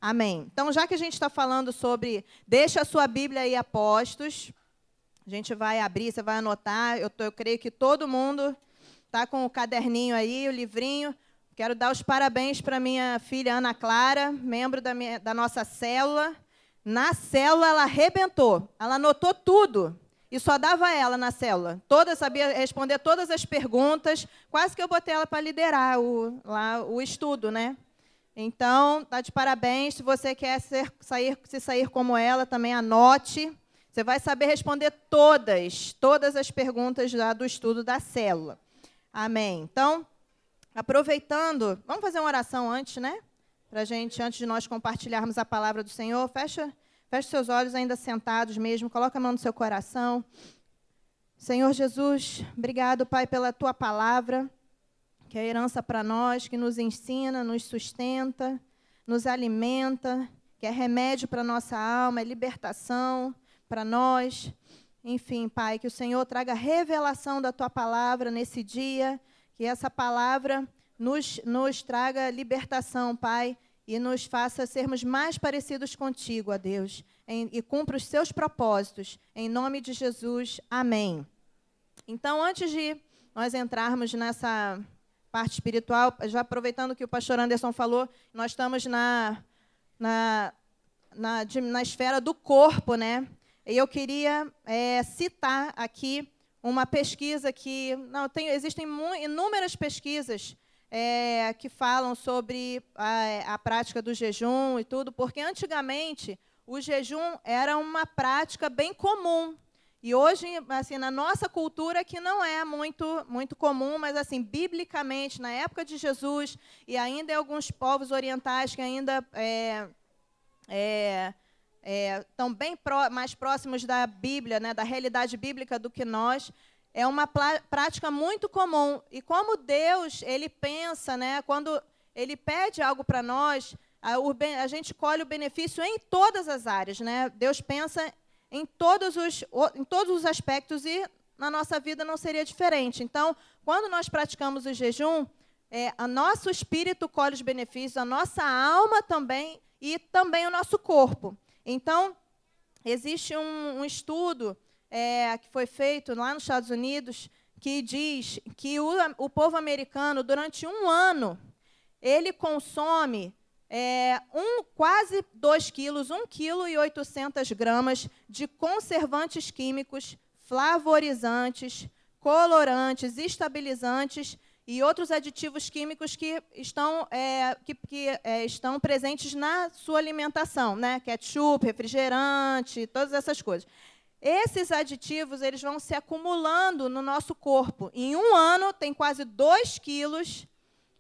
Amém. Então, já que a gente está falando sobre, deixa a sua Bíblia aí, apostos, a gente vai abrir, você vai anotar, eu creio que todo mundo está com o caderninho aí, o livrinho. Quero dar os parabéns para minha filha Ana Clara, membro da nossa célula. Na célula, ela arrebentou, ela anotou tudo. E só dava ela na célula. Sabia responder todas as perguntas. Quase que eu botei ela para liderar o estudo, né? Então, tá de parabéns. Se você quer sair como ela, também anote. Você vai saber responder todas as perguntas do estudo da célula. Amém. Então, aproveitando, vamos fazer uma oração antes, né? Para a gente, antes de nós compartilharmos a palavra do Senhor. Fecha seus olhos ainda sentados mesmo. Coloca a mão no seu coração. Senhor Jesus, obrigado, Pai, pela Tua palavra, que é herança para nós, que nos ensina, nos sustenta, nos alimenta, que é remédio para a nossa alma, é libertação para nós. Enfim, Pai, que o Senhor traga revelação da Tua palavra nesse dia, que essa palavra nos traga libertação, Pai, e nos faça sermos mais parecidos contigo, ó Deus, e cumpra os seus propósitos. Em nome de Jesus, amém. Então, antes de nós entrarmos nessa parte espiritual, já aproveitando que o pastor Anderson falou, nós estamos na esfera do corpo, né? E eu queria citar aqui uma pesquisa que... existem inúmeras pesquisas que falam sobre a prática do jejum e tudo, porque antigamente o jejum era uma prática bem comum. E hoje, assim, na nossa cultura, que não é muito comum, mas assim, biblicamente, na época de Jesus, e ainda em alguns povos orientais que ainda estão bem mais próximos da Bíblia, né, da realidade bíblica do que nós, é uma prática muito comum. E como Deus, Ele pensa, né, quando Ele pede algo para nós, a gente colhe o benefício em todas as áreas, né? Deus pensa em todos os aspectos, e na nossa vida não seria diferente. Então, quando nós praticamos o jejum, o nosso espírito colhe os benefícios, a nossa alma também, e também o nosso corpo. Então, existe um estudo que foi feito lá nos Estados Unidos, que diz que o povo americano, durante um ano, ele consome quase 2 quilos, 1,8 kg de conservantes químicos, flavorizantes, colorantes, estabilizantes e outros aditivos químicos que estão presentes na sua alimentação, né? Ketchup, refrigerante, todas essas coisas. Esses aditivos, eles vão se acumulando no nosso corpo. Em um ano, tem quase 2 quilos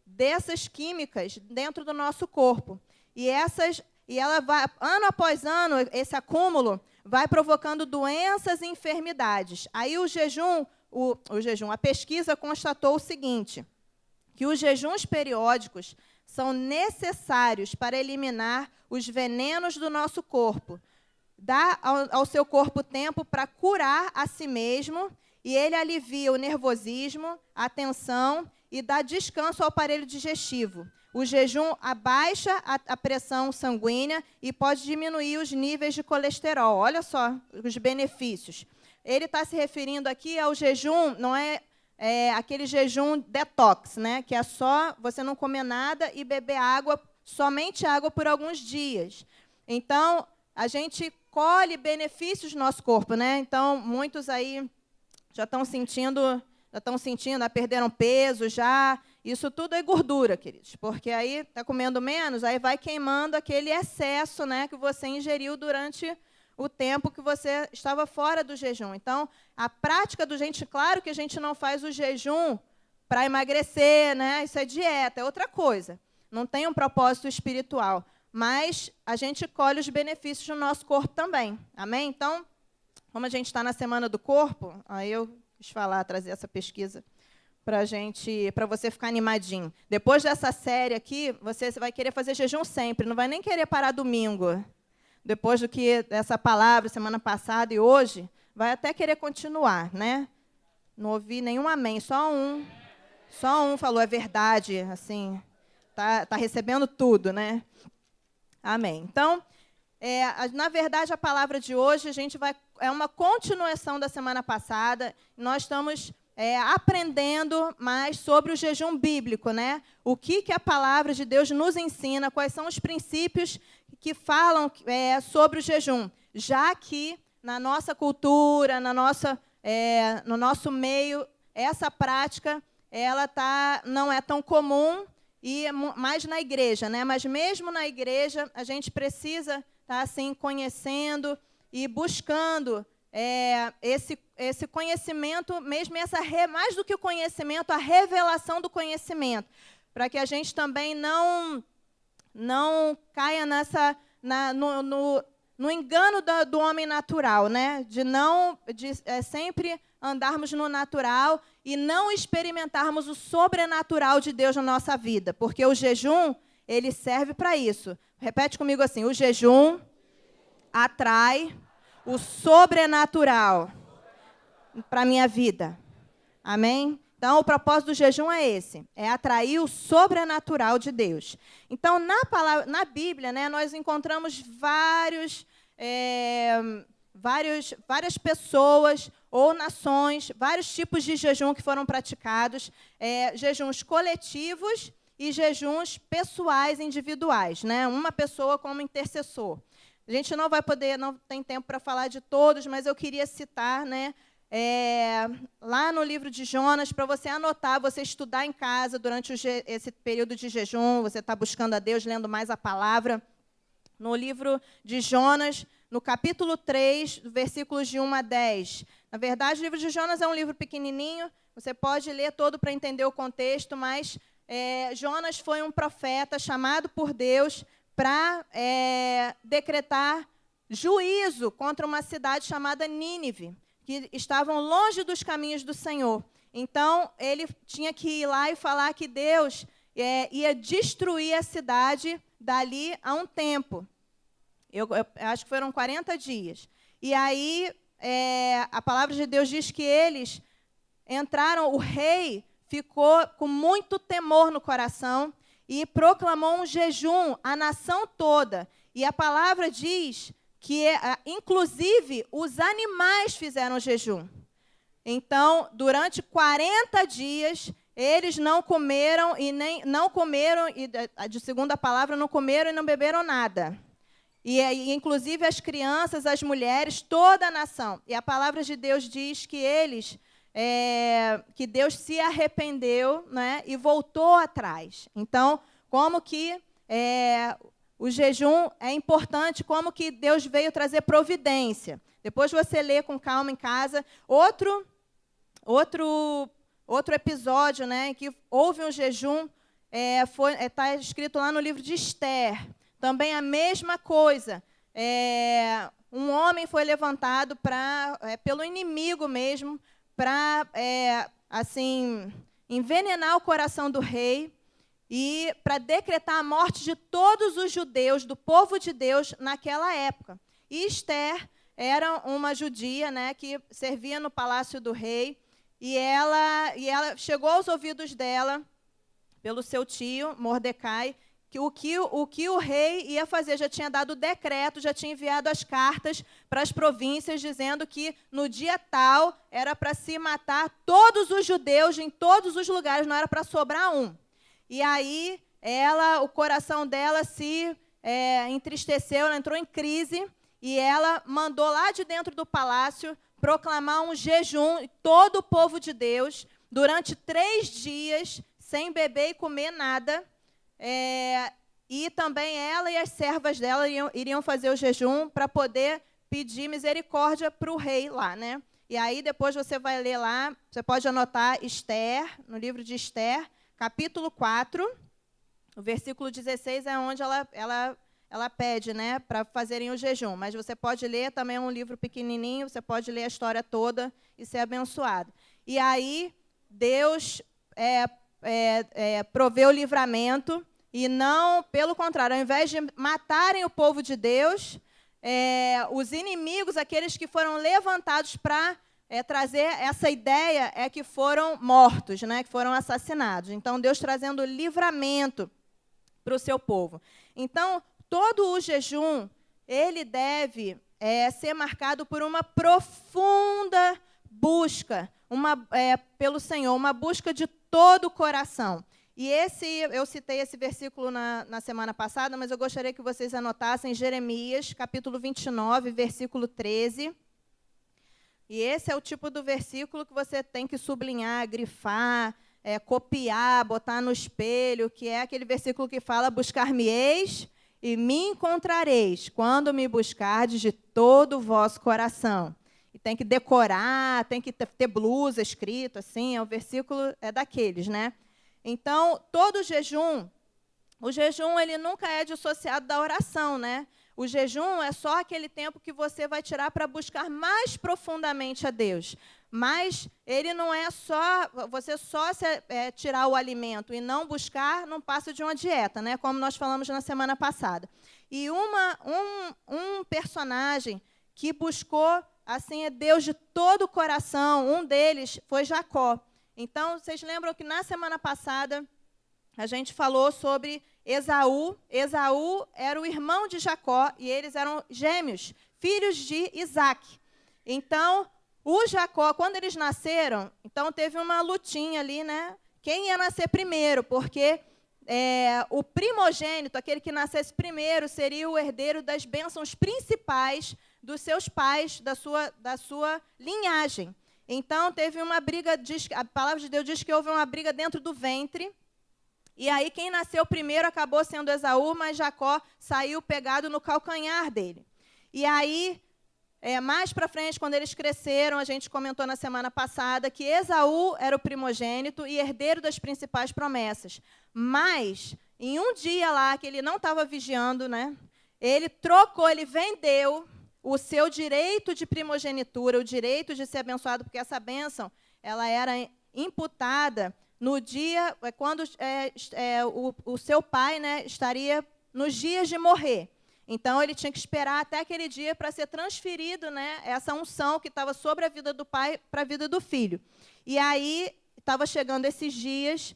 dessas químicas dentro do nosso corpo. E ela vai, ano após ano, esse acúmulo vai provocando doenças e enfermidades. Aí a pesquisa constatou o seguinte, que os jejuns periódicos são necessários para eliminar os venenos do nosso corpo. Dá ao seu corpo tempo para curar a si mesmo, e ele alivia o nervosismo, a tensão e dá descanso ao aparelho digestivo. O jejum abaixa a pressão sanguínea e pode diminuir os níveis de colesterol. Olha só os benefícios. Ele está se referindo aqui ao jejum, não é aquele jejum detox, né? Que é só você não comer nada e beber água, somente água por alguns dias. Então, a gente colhe benefícios no nosso corpo, né? Então, muitos aí já estão sentindo, perderam peso já. Isso tudo é gordura, queridos, porque aí está comendo menos, aí vai queimando aquele excesso, né, que você ingeriu durante o tempo que você estava fora do jejum. Então, a prática do jejum, claro que a gente não faz o jejum para emagrecer, né? Isso é dieta, é outra coisa. Não tem um propósito espiritual, mas a gente colhe os benefícios no nosso corpo também. Amém? Então, como a gente está na Semana do Corpo, aí eu quis trazer essa pesquisa para você ficar animadinho. Depois dessa série aqui, você vai querer fazer jejum sempre, não vai nem querer parar domingo. Depois do que dessa palavra, semana passada e hoje, vai até querer continuar, né? Não ouvi nenhum amém, só um falou, é verdade, assim, tá recebendo tudo, né? Amém. Então, na verdade, a palavra de hoje é uma continuação da semana passada. Nós estamos aprendendo mais sobre o jejum bíblico, né? O que a palavra de Deus nos ensina, quais são os princípios que falam sobre o jejum, já que na nossa cultura, no nosso meio, essa prática não é tão comum, e mais na igreja, né? Mas mesmo na igreja, a gente precisa estar assim, conhecendo e buscando esse conhecimento, mesmo mais do que o conhecimento, a revelação do conhecimento, para que a gente também não caia no engano do homem natural, né? De sempre andarmos no natural e não experimentarmos o sobrenatural de Deus na nossa vida, porque o jejum, ele serve para isso. Repete comigo assim: o jejum atrai o sobrenatural para a minha vida. Amém? Então, o propósito do jejum é esse, é atrair o sobrenatural de Deus. Então, na Bíblia, né, nós encontramos várias pessoas ou nações, vários tipos de jejum que foram praticados, jejuns coletivos e jejuns pessoais, individuais, né? Uma pessoa como intercessor. A gente não tem tempo para falar de todos, mas eu queria citar, né, lá no livro de Jonas, para você anotar, você estudar em casa durante esse período de jejum, você está buscando a Deus, lendo mais a palavra. No livro de Jonas, no capítulo 3, versículos de 1 a 10. Na verdade, o livro de Jonas é um livro pequenininho, você pode ler todo para entender o contexto, mas Jonas foi um profeta chamado por Deus para decretar juízo contra uma cidade chamada Nínive, que estavam longe dos caminhos do Senhor. Então, ele tinha que ir lá e falar que Deus ia destruir a cidade dali a um tempo. Eu acho que foram 40 dias. E aí, a palavra de Deus diz que eles entraram, o rei ficou com muito temor no coração e proclamou um jejum à nação toda. E a palavra diz que, inclusive, os animais fizeram jejum. Então, durante 40 dias, eles não comeram, de segunda palavra, não comeram e não beberam nada. E inclusive, as crianças, as mulheres, toda a nação. E a palavra de Deus diz que que Deus se arrependeu, né, e voltou atrás. Então, como que o jejum é importante, como que Deus veio trazer providência. Depois você lê com calma em casa. Outro episódio, né, em que houve um jejum, está escrito lá no livro de Esther. Também a mesma coisa. Um homem foi levantado pelo inimigo mesmo, para envenenar o coração do rei e para decretar a morte de todos os judeus, do povo de Deus, naquela época. E Esther era uma judia, né, que servia no palácio do rei, e ela chegou aos ouvidos dela, pelo seu tio, Mordecai, que o que o rei ia fazer, já tinha dado o decreto, já tinha enviado as cartas para as províncias, dizendo que no dia tal era para se matar todos os judeus em todos os lugares, não era para sobrar um. E aí, o coração dela se entristeceu, ela entrou em crise, e ela mandou lá de dentro do palácio proclamar um jejum, todo o povo de Deus, durante 3 dias, sem beber e comer nada. E também ela e as servas dela iriam fazer o jejum para poder pedir misericórdia para o rei lá, né? E aí depois você vai ler lá, você pode anotar Esther, no livro de Esther, capítulo 4, o versículo 16 é onde ela pede, né, para fazerem o jejum. Mas você pode ler também, é um livro pequenininho, você pode ler a história toda e ser abençoado. E aí Deus proveu o livramento, e não, pelo contrário, ao invés de matarem o povo de Deus, os inimigos, aqueles que foram levantados para trazer essa ideia, que foram mortos, né, que foram assassinados. Então, Deus trazendo livramento para o seu povo. Então, todo o jejum, ele deve ser marcado por uma profunda busca pelo Senhor, uma busca de todo o coração. E eu citei esse versículo na semana passada, mas eu gostaria que vocês anotassem Jeremias, capítulo 29, versículo 13. E esse é o tipo do versículo que você tem que sublinhar, grifar, copiar, botar no espelho, que é aquele versículo que fala: buscar-me-eis e me encontrareis, quando me buscardes de todo o vosso coração. E tem que decorar, tem que ter blusa escrito, assim, o versículo é daqueles, né? Então, todo o jejum ele nunca é dissociado da oração, né? O jejum é só aquele tempo que você vai tirar para buscar mais profundamente a Deus. Mas ele não é só, você só tirar o alimento e não buscar, não passa de uma dieta, né? Como nós falamos na semana passada. E um personagem que buscou, assim, é Deus de todo o coração, um deles foi Jacó. Então, vocês lembram que na semana passada a gente falou sobre Esaú. Esaú era o irmão de Jacó e eles eram gêmeos, filhos de Isaac. Então, o Jacó, quando eles nasceram, então teve uma lutinha ali, né? Quem ia nascer primeiro, porque o primogênito, aquele que nascesse primeiro, seria o herdeiro das bênçãos principais dos seus pais, da sua linhagem. Então, teve uma briga, a palavra de Deus diz que houve uma briga dentro do ventre, e aí quem nasceu primeiro acabou sendo Esaú, mas Jacó saiu pegado no calcanhar dele. E aí, mais para frente, quando eles cresceram, a gente comentou na semana passada que Esaú era o primogênito e herdeiro das principais promessas. Mas, em um dia lá, que ele não estava vigiando, né, ele vendeu o seu direito de primogenitura, o direito de ser abençoado, porque essa bênção ela era imputada no dia quando o seu pai, né, estaria nos dias de morrer. Então, ele tinha que esperar até aquele dia para ser transferido, né, essa unção que estava sobre a vida do pai para a vida do filho. E aí, estava chegando esses dias,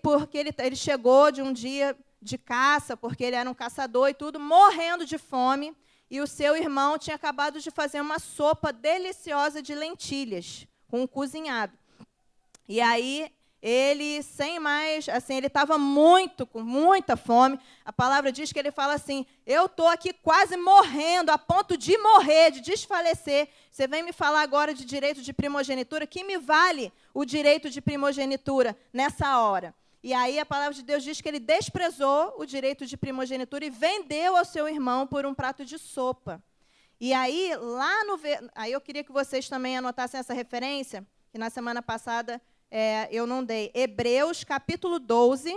porque ele chegou de um dia de caça, porque ele era um caçador e tudo, morrendo de fome, e o seu irmão tinha acabado de fazer uma sopa deliciosa de lentilhas, com cozinhado. E aí, ele, sem mais, assim, ele estava com muita fome. A palavra diz que ele fala assim: eu estou aqui quase morrendo, a ponto de morrer, de desfalecer. Você vem me falar agora de direito de primogenitura? Que me vale o direito de primogenitura nessa hora? E aí a palavra de Deus diz que ele desprezou o direito de primogenitura e vendeu ao seu irmão por um prato de sopa. E aí, aí eu queria que vocês também anotassem essa referência, que na semana passada eu não dei. Hebreus, capítulo 12,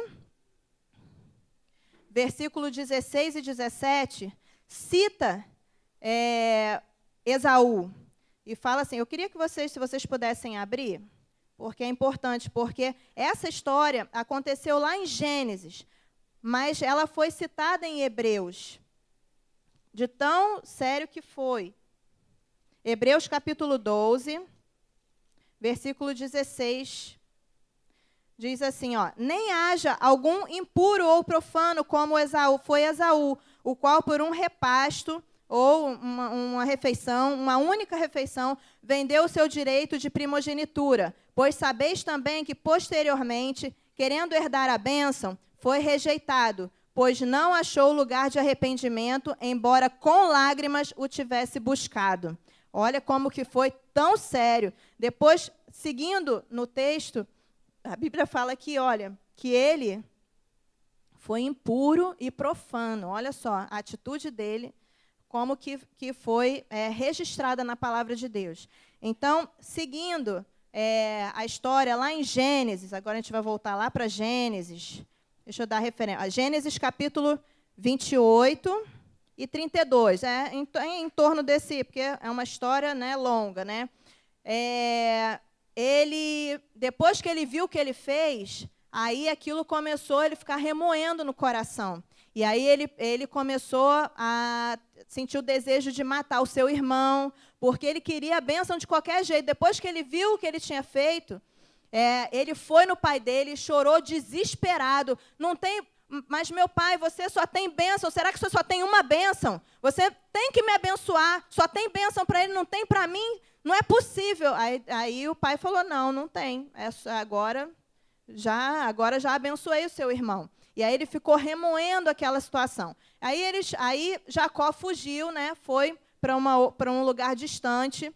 versículo 16 e 17, cita Esaú. E fala assim, eu queria que se vocês pudessem abrir, porque é importante, porque essa história aconteceu lá em Gênesis, mas ela foi citada em Hebreus, de tão sério que foi. Hebreus capítulo 12, versículo 16, diz assim, nem haja algum impuro ou profano como foi Esaú, o qual por um repasto ou uma refeição, uma única refeição, vendeu o seu direito de primogenitura. Pois sabeis também que, posteriormente, querendo herdar a bênção, foi rejeitado, pois não achou lugar de arrependimento, embora com lágrimas o tivesse buscado. Olha como que foi tão sério. Depois, seguindo no texto, a Bíblia fala aqui, olha, que ele foi impuro e profano. Olha só, a atitude dele, como que foi registrada na palavra de Deus. Então, seguindo a história lá em Gênesis, agora a gente vai voltar lá para Gênesis, deixa eu dar referência, Gênesis capítulo 28 e 32, em torno desse, porque é uma história, né, longa, né? Depois que ele viu o que ele fez, aí aquilo começou a ele ficar remoendo no coração. E aí ele começou a sentir o desejo de matar o seu irmão, porque ele queria a bênção de qualquer jeito. Depois que ele viu o que ele tinha feito, ele foi no pai dele e chorou desesperado. Não tem mas meu pai, você só tem bênção, será que você só tem uma bênção? Você tem que me abençoar, só tem bênção para ele, não tem para mim? Não é possível. Aí o pai falou, não tem, agora já abençoei o seu irmão. E aí ele ficou remoendo aquela situação. Aí Jacó fugiu, né, foi para um lugar distante,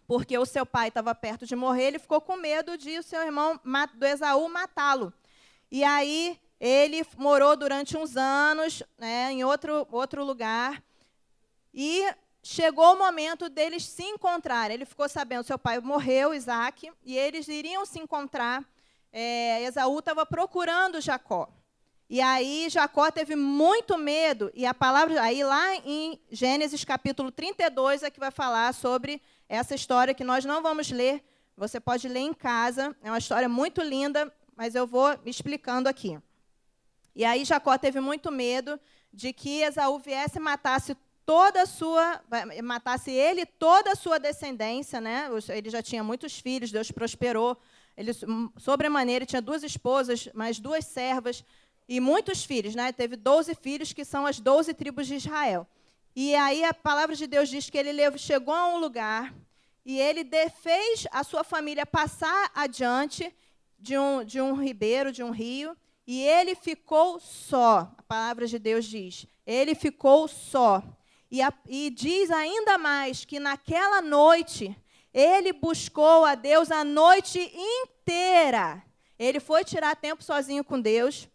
porque o seu pai estava perto de morrer, ele ficou com medo de o seu irmão, do Esaú, matá-lo. E aí ele morou durante uns anos, né, em outro lugar, e chegou o momento deles se encontrarem. Ele ficou sabendo, seu pai morreu, Isaac, e eles iriam se encontrar. Esaú estava procurando Jacó. E aí Jacó teve muito medo, e a palavra, aí lá em Gênesis capítulo 32 é que vai falar sobre essa história que nós não vamos ler, você pode ler em casa, é uma história muito linda, mas eu vou explicando aqui. E aí Jacó teve muito medo de que Esaú viesse e matasse ele e toda a sua descendência, né? Ele já tinha muitos filhos, Deus prosperou, ele sobremaneira tinha 2 esposas, mais 2 servas, e muitos filhos, né? Teve 12 filhos, que são as 12 tribos de Israel. E aí a palavra de Deus diz que ele chegou a um lugar e ele fez a sua família passar adiante de um ribeiro, de um rio, e ele ficou só. A palavra de Deus diz, ele ficou só. E diz ainda mais que naquela noite, ele buscou a Deus a noite inteira. Ele foi tirar tempo sozinho com Deus,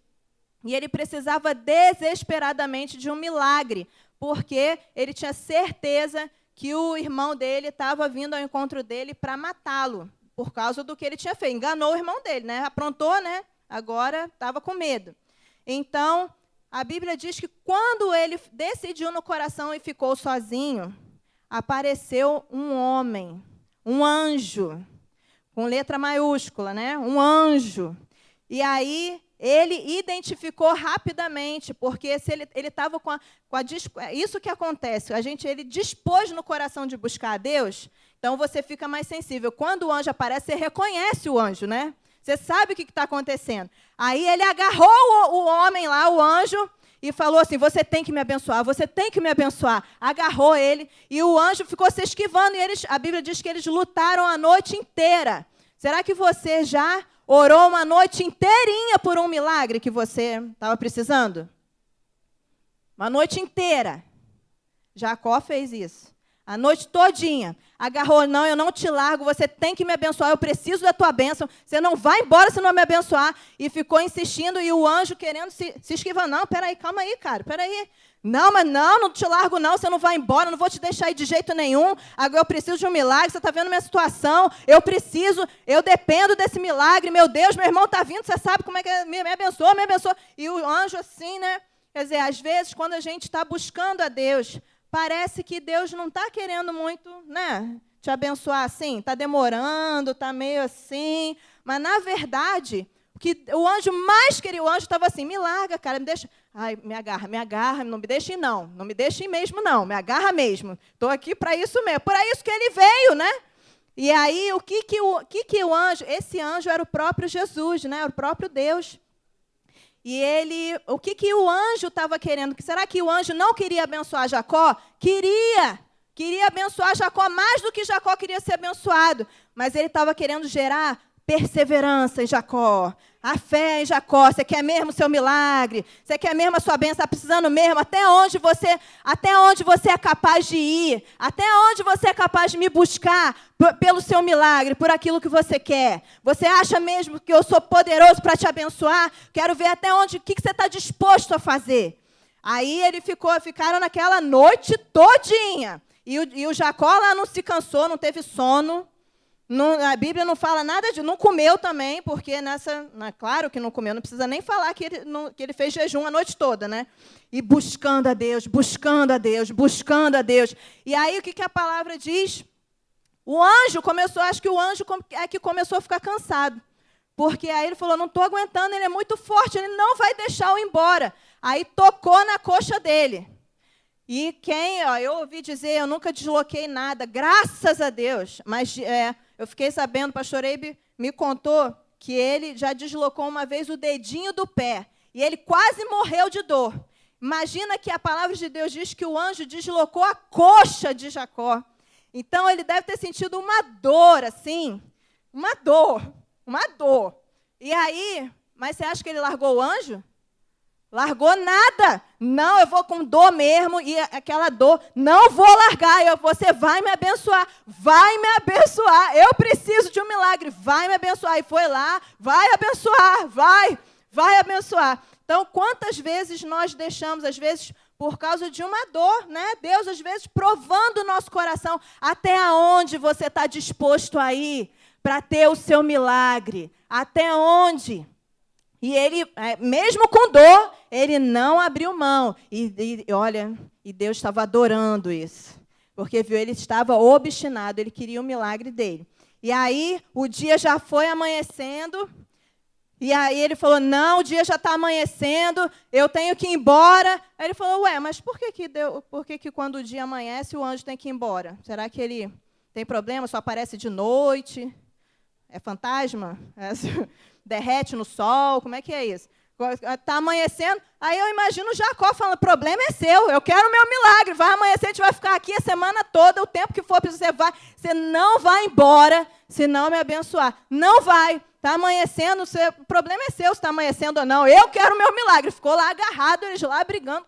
e ele precisava desesperadamente de um milagre, porque ele tinha certeza que o irmão dele estava vindo ao encontro dele para matá-lo, por causa do que ele tinha feito. Enganou o irmão dele, né? Aprontou, né? Agora estava com medo. Então, a Bíblia diz que quando ele decidiu no coração e ficou sozinho, apareceu um homem, um anjo, com letra maiúscula, né? Um anjo. E aí ele identificou rapidamente, porque se ele estava isso que acontece, ele dispôs no coração de buscar a Deus, então você fica mais sensível. Quando o anjo aparece, você reconhece o anjo, né? Você sabe o que está acontecendo. Aí ele agarrou o homem lá, o anjo, e falou assim, você tem que me abençoar, você tem que me abençoar. Agarrou ele, e o anjo ficou se esquivando, e a Bíblia diz que eles lutaram a noite inteira. Será que você já orou uma noite inteirinha por um milagre que você estava precisando? Uma noite inteira. Jacó fez isso. A noite todinha. Agarrou, não, eu não te largo, você tem que me abençoar, eu preciso da tua bênção, você não vai embora se não me abençoar. E ficou insistindo, e o anjo querendo se esquivar. Não, peraí, calma aí, cara, peraí. Não, mas não te largo não, você não vai embora, não vou te deixar aí de jeito nenhum. Agora eu preciso de um milagre, você está vendo minha situação, eu dependo desse milagre, meu Deus, meu irmão está vindo, você sabe como é que é, me abençoa, me abençoa. E o anjo assim, né? Quer dizer, às vezes, quando a gente está buscando a Deus, parece que Deus não está querendo muito, né, te abençoar assim, está demorando, está meio assim, mas, na verdade, o que o anjo mais queria, o anjo estava assim, me larga, cara, me deixa, ai, me agarra, não me deixe não me deixe mesmo não, me agarra mesmo, estou aqui para isso mesmo, por isso que ele veio, né? E aí, o que o anjo, esse anjo era o próprio Jesus, né, o próprio Deus. E o que o anjo estava querendo? Será que o anjo não queria abençoar Jacó? Queria abençoar Jacó mais do que Jacó queria ser abençoado. Mas ele estava querendo gerar perseverança em Jacó, a fé em Jacó. Você quer mesmo o seu milagre? Você quer mesmo a sua bênção? Está precisando mesmo? Até onde você é capaz de ir? Até onde você é capaz de me buscar pelo seu milagre, por aquilo que você quer? Você acha mesmo que eu sou poderoso para te abençoar? Quero ver até onde, o que você está disposto a fazer. Aí ficaram naquela noite todinha. E o Jacó lá não se cansou, não teve sono. Não, a Bíblia não fala nada de... Não comeu também, porque claro que não comeu, não precisa nem falar que ele fez jejum a noite toda, né? E buscando a Deus, buscando a Deus, buscando a Deus. E aí, o que a palavra diz? O anjo começou, acho que o anjo é que começou a ficar cansado. Porque aí ele falou, não estou aguentando, ele é muito forte, ele não vai deixar eu ir embora. Aí tocou na coxa dele. E eu ouvi dizer, eu nunca desloquei nada, graças a Deus. Mas eu fiquei sabendo, o pastor Eibe me contou que ele já deslocou uma vez o dedinho do pé. E ele quase morreu de dor. Imagina que a palavra de Deus diz que o anjo deslocou a coxa de Jacó. Então, ele deve ter sentido uma dor, assim, uma dor. E aí, mas você acha que ele largou o anjo? Largou nada. Não, eu vou com dor mesmo, e aquela dor, não vou largar, você vai me abençoar, eu preciso de um milagre, vai me abençoar. E foi lá, vai abençoar, vai abençoar. Então, quantas vezes nós deixamos, às vezes, por causa de uma dor, né? Deus, às vezes, provando o nosso coração, até onde você está disposto a ir para ter o seu milagre, até onde? E ele, mesmo com dor, ele não abriu mão. E Deus estava adorando isso. Porque, viu, ele estava obstinado, ele queria o milagre dele. E aí, o dia já foi amanhecendo. E aí ele falou, não, o dia já está amanhecendo, eu tenho que ir embora. Aí ele falou, mas por que quando o dia amanhece o anjo tem que ir embora? Será que ele tem problema, só aparece de noite? É fantasma? Derrete no sol? Como é que é isso? Está amanhecendo, aí eu imagino Jacó falando, o problema é seu, eu quero o meu milagre, vai amanhecer, a gente vai ficar aqui a semana toda, o tempo que for, você não vai embora, se não me abençoar. Não vai. Está amanhecendo, o problema é seu se está amanhecendo ou não. Eu quero o meu milagre. Ficou lá agarrado, ele lá brigando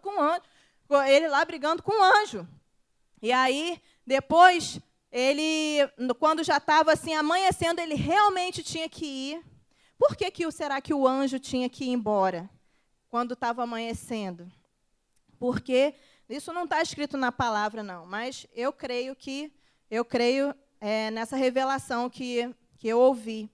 com o anjo. E aí, depois, quando já estava assim, amanhecendo, ele realmente tinha que ir. Por que será que o anjo tinha que ir embora quando estava amanhecendo? Porque isso não está escrito na palavra, não, mas eu creio nessa revelação que eu ouvi.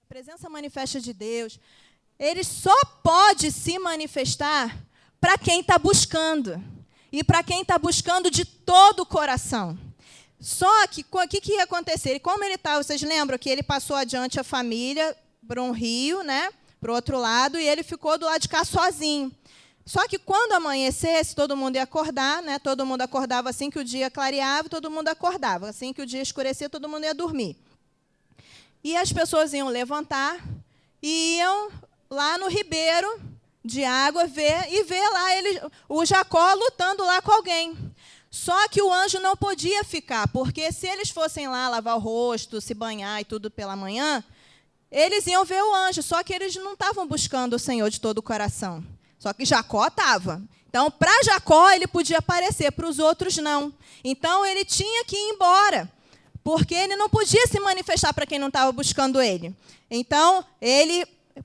A presença manifesta de Deus, ele só pode se manifestar para quem está buscando. E para quem está buscando de todo o coração. Só que, o que ia acontecer? E como ele estava, vocês lembram que ele passou adiante a família para um rio, né, para o outro lado, e ele ficou do lado de cá sozinho. Só que quando amanhecesse, todo mundo ia acordar, né, todo mundo acordava assim que o dia clareava, todo mundo acordava. Assim que o dia escurecia, todo mundo ia dormir. E as pessoas iam levantar e iam lá no ribeiro de água ver lá o Jacó lutando lá com alguém. Só que o anjo não podia ficar, porque se eles fossem lá lavar o rosto, se banhar e tudo pela manhã, eles iam ver o anjo, só que eles não estavam buscando o Senhor de todo o coração. Só que Jacó estava. Então, para Jacó, ele podia aparecer, para os outros não. Então, ele tinha que ir embora, porque ele não podia se manifestar para quem não estava buscando ele. Então,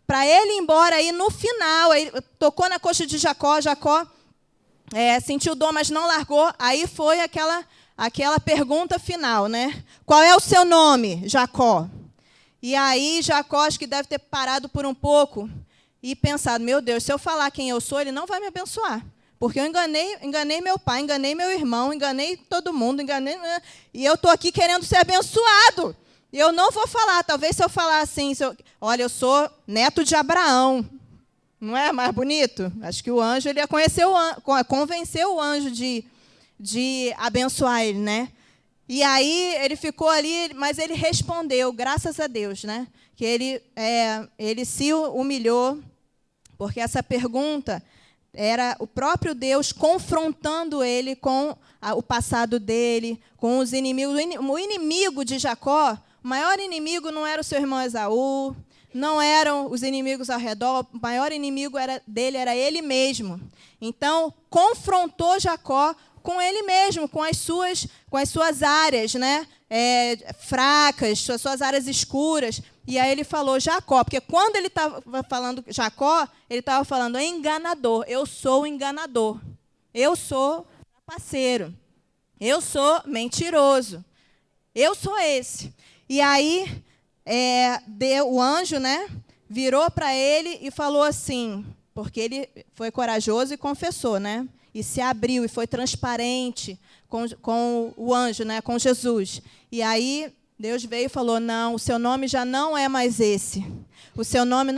para ele ir embora, aí no final, ele tocou na coxa de Jacó, sentiu dor, mas não largou. Aí foi aquela pergunta final, né? Qual é o seu nome, Jacó? E aí Jacó, acho que deve ter parado por um pouco e pensado, meu Deus, se eu falar quem eu sou, ele não vai me abençoar. Porque eu enganei meu pai, enganei meu irmão, enganei todo mundo, e eu estou aqui querendo ser abençoado. E eu não vou falar, talvez se eu falar assim, olha, eu sou neto de Abraão. Não é mais bonito? Acho que o anjo, ele ia convencer o anjo de abençoar ele, né? E aí ele ficou ali, mas ele respondeu, graças a Deus, né? Que ele se humilhou, porque essa pergunta era o próprio Deus confrontando ele com o passado dele, com os inimigos. O inimigo de Jacó, o maior inimigo não era o seu irmão Esaú, não eram os inimigos ao redor, o maior inimigo dele era ele mesmo. Então, confrontou Jacó com ele mesmo, com as suas áreas, né, fracas, as suas áreas escuras. E aí ele falou Jacó, porque quando ele estava falando Jacó, ele estava falando enganador. Eu sou enganador. Eu sou trapaceiro. Eu sou mentiroso. Eu sou esse. E aí o anjo, né, virou para ele e falou assim, porque ele foi corajoso e confessou, né? e se abriu e foi transparente com o anjo, né, com Jesus. E aí Deus veio e falou: não, o seu nome já não é mais esse. O seu nome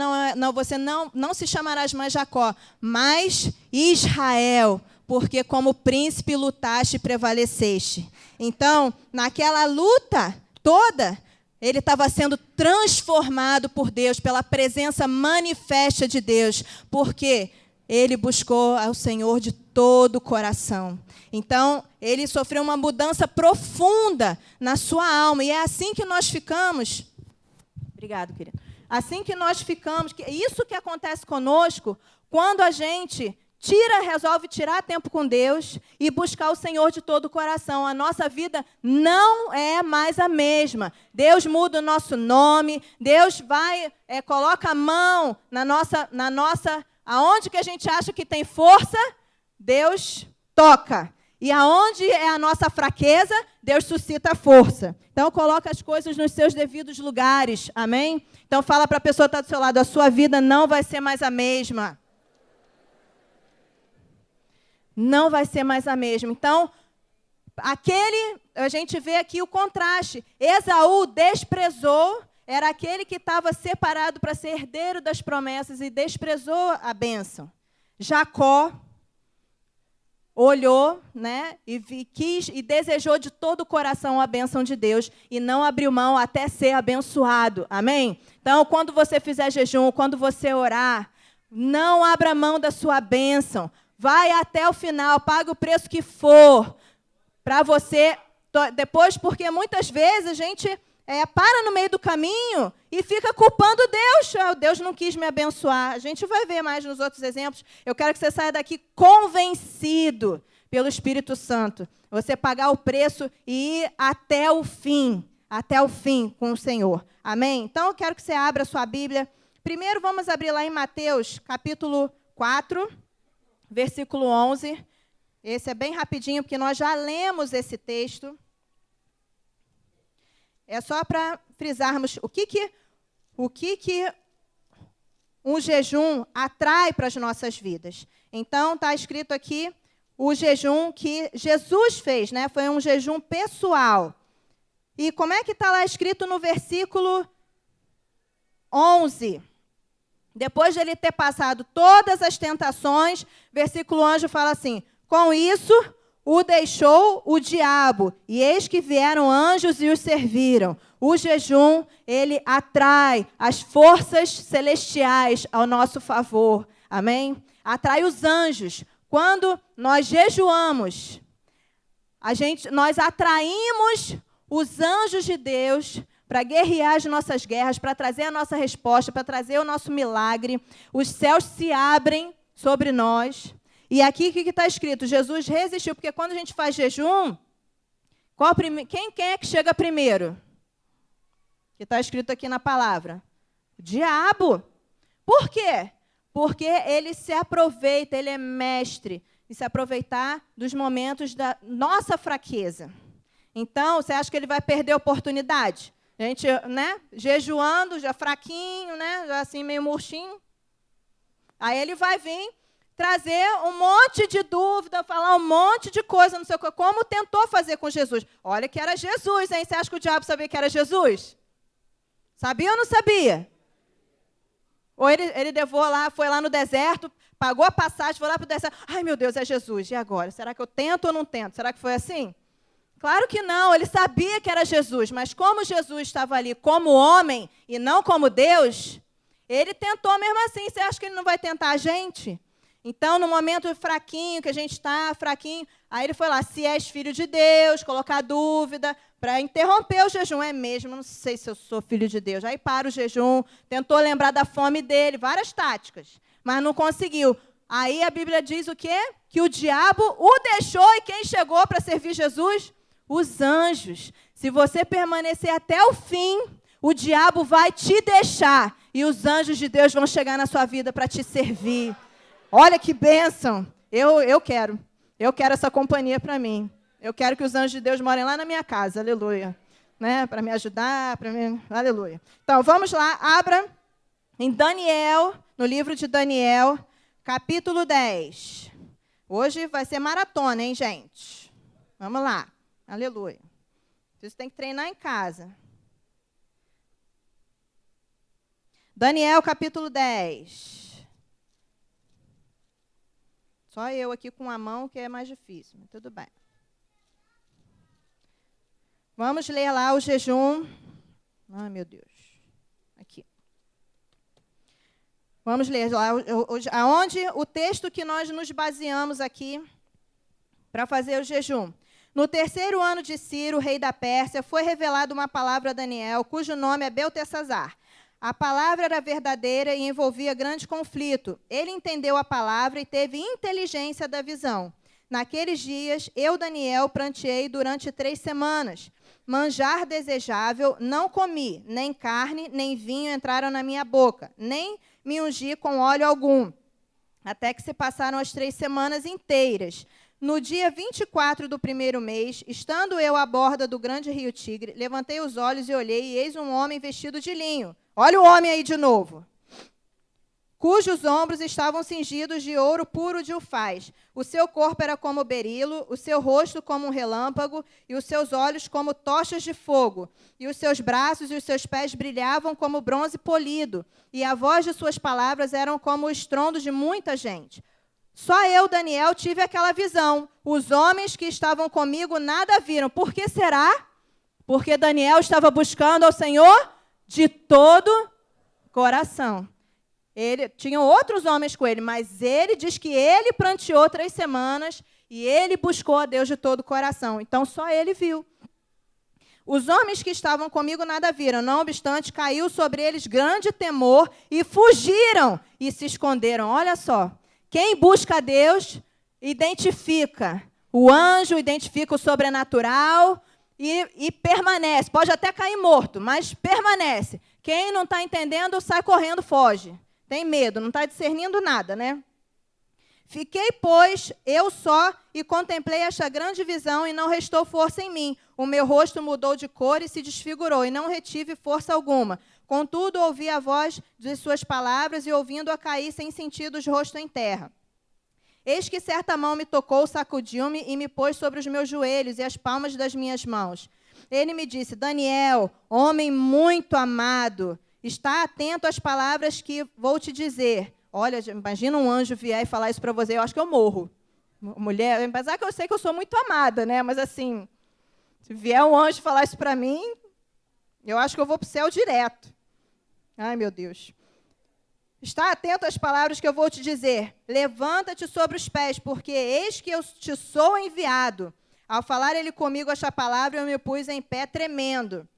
você não se chamarás mais Jacó, mas Israel, porque como príncipe lutaste e prevaleceste. Então, naquela luta toda, ele estava sendo transformado por Deus, pela presença manifesta de Deus, porque ele buscou ao Senhor de todo o coração. Então, ele sofreu uma mudança profunda na sua alma. E é assim que nós ficamos. Obrigado, querido. Assim que nós ficamos, isso que acontece conosco, quando a gente resolve tirar tempo com Deus e buscar o Senhor de todo o coração. A nossa vida não é mais a mesma. Deus muda o nosso nome, Deus coloca a mão na nossa, aonde que a gente acha que tem força, Deus toca. E aonde é a nossa fraqueza, Deus suscita a força. Então, coloca as coisas nos seus devidos lugares. Amém? Então, fala para a pessoa que está do seu lado: a sua vida não vai ser mais a mesma. Não vai ser mais a mesma. Então, a gente vê aqui o contraste. Esaú desprezou, era aquele que estava separado para ser herdeiro das promessas e desprezou a bênção. Jacó olhou, né, e quis e desejou de todo o coração a bênção de Deus e não abriu mão até ser abençoado. Amém? Então, quando você fizer jejum, quando você orar, não abra mão da sua bênção. Vai até o final, paga o preço que for para você depois, porque muitas vezes a gente para no meio do caminho e fica culpando Deus. Deus não quis me abençoar. A gente vai ver mais nos outros exemplos. Eu quero que você saia daqui convencido pelo Espírito Santo. Você pagar o preço e ir até o fim com o Senhor. Amém? Então, eu quero que você abra a sua Bíblia. Primeiro, vamos abrir lá em Mateus, capítulo 4, versículo 11. Esse é bem rapidinho, porque nós já lemos esse texto. É só para frisarmos o que um jejum atrai para as nossas vidas. Então, está escrito aqui o jejum que Jesus fez, né? Foi um jejum pessoal. E como é que está lá escrito no versículo 11? Depois de ele ter passado todas as tentações, versículo 11 fala assim: com isso o deixou o diabo, e eis que vieram anjos e os serviram. O jejum, ele atrai as forças celestiais ao nosso favor. Amém? Atrai os anjos. Quando nós jejuamos, nós atraímos os anjos de Deus para guerrear as nossas guerras, para trazer a nossa resposta, para trazer o nosso milagre. Os céus se abrem sobre nós. E aqui o que está escrito? Jesus resistiu, porque quando a gente faz jejum, quem é que chega primeiro? Que está escrito aqui na palavra. O diabo. Por quê? Porque ele se aproveita, ele é mestre em se aproveitar dos momentos da nossa fraqueza. Então, você acha que ele vai perder a oportunidade? A gente, né, jejuando, já fraquinho, né, já assim meio murchinho. Aí ele vai vir trazer um monte de dúvida, falar um monte de coisa, não sei o que, como tentou fazer com Jesus. Olha que era Jesus, hein? Você acha que o diabo sabia que era Jesus? Sabia ou não sabia? Ou ele foi lá no deserto, pagou a passagem, foi lá para o deserto. Ai, meu Deus, é Jesus. E agora? Será que eu tento ou não tento? Será que foi assim? Claro que não, ele sabia que era Jesus, mas como Jesus estava ali como homem e não como Deus, ele tentou mesmo assim. Você acha que ele não vai tentar a gente? Então, no momento fraquinho, que a gente está fraquinho, aí ele foi lá: se és filho de Deus, colocar dúvida, para interromper o jejum. É mesmo, não sei se eu sou filho de Deus. Aí para o jejum, tentou lembrar da fome dele, várias táticas, mas não conseguiu. Aí a Bíblia diz o quê? Que o diabo o deixou, e quem chegou para servir Jesus? Os anjos. Se você permanecer até o fim, o diabo vai te deixar, e os anjos de Deus vão chegar na sua vida para te servir. Olha que bênção. Eu quero essa companhia para mim. Eu quero que os anjos de Deus morem lá na minha casa, aleluia. Né? Para me ajudar, aleluia. Então, vamos lá, abra em Daniel, no livro de Daniel, capítulo 10. Hoje vai ser maratona, hein, gente? Vamos lá. Aleluia. Isso tem que treinar em casa. Daniel, capítulo 10. Só eu aqui com a mão, que é mais difícil, mas tudo bem. Vamos ler lá o jejum. Ai, meu Deus. Aqui. Vamos ler lá aonde o texto que nós nos baseamos aqui para fazer o jejum. No 3º ano de Ciro, rei da Pérsia, foi revelada uma palavra a Daniel, cujo nome é Beltesazar. A palavra era verdadeira e envolvia grande conflito. Ele entendeu a palavra e teve inteligência da visão. Naqueles dias, eu, Daniel, pranteei durante 3 semanas. Manjar desejável não comi, nem carne, nem vinho entraram na minha boca, nem me ungi com óleo algum, até que se passaram as 3 semanas inteiras. No dia 24 do 1º mês, estando eu à borda do grande rio Tigre, levantei os olhos e olhei, e eis um homem vestido de linho. Olha o homem aí de novo. Cujos ombros estavam cingidos de ouro puro de Ufaz. O seu corpo era como berilo, o seu rosto como um relâmpago, e os seus olhos como tochas de fogo. E os seus braços e os seus pés brilhavam como bronze polido, e a voz de suas palavras eram como o estrondo de muita gente. Só eu, Daniel, tive aquela visão. Os homens que estavam comigo nada viram. Por que será? Porque Daniel estava buscando ao Senhor de todo coração. Tinham outros homens com ele, mas ele diz que ele pranteou 3 semanas e ele buscou a Deus de todo o coração. Então, só ele viu. Os homens que estavam comigo nada viram. Não obstante, caiu sobre eles grande temor e fugiram e se esconderam. Olha só. Quem busca a Deus, identifica o anjo, identifica o sobrenatural e permanece. Pode até cair morto, mas permanece. Quem não está entendendo, sai correndo, foge. Tem medo, não está discernindo nada, né? Fiquei, pois, eu só e contemplei esta grande visão e não restou força em mim. O meu rosto mudou de cor e se desfigurou e não retive força alguma. Contudo, ouvi a voz de suas palavras e ouvindo-a cair sem sentido os rosto em terra. Eis que certa mão me tocou, sacudiu-me e me pôs sobre os meus joelhos e as palmas das minhas mãos. Ele me disse, Daniel, homem muito amado, está atento às palavras que vou te dizer. Olha, imagina um anjo vier e falar isso para você, eu acho que eu morro. Mulher, apesar que eu sei que eu sou muito amada, né? Mas assim, se vier um anjo falar isso para mim, eu acho que eu vou para o céu direto. Ai, meu Deus. Está atento às palavras que eu vou te dizer. Levanta-te sobre os pés, porque eis que eu te sou enviado. Ao falar ele comigo esta palavra, eu me pus em pé tremendo.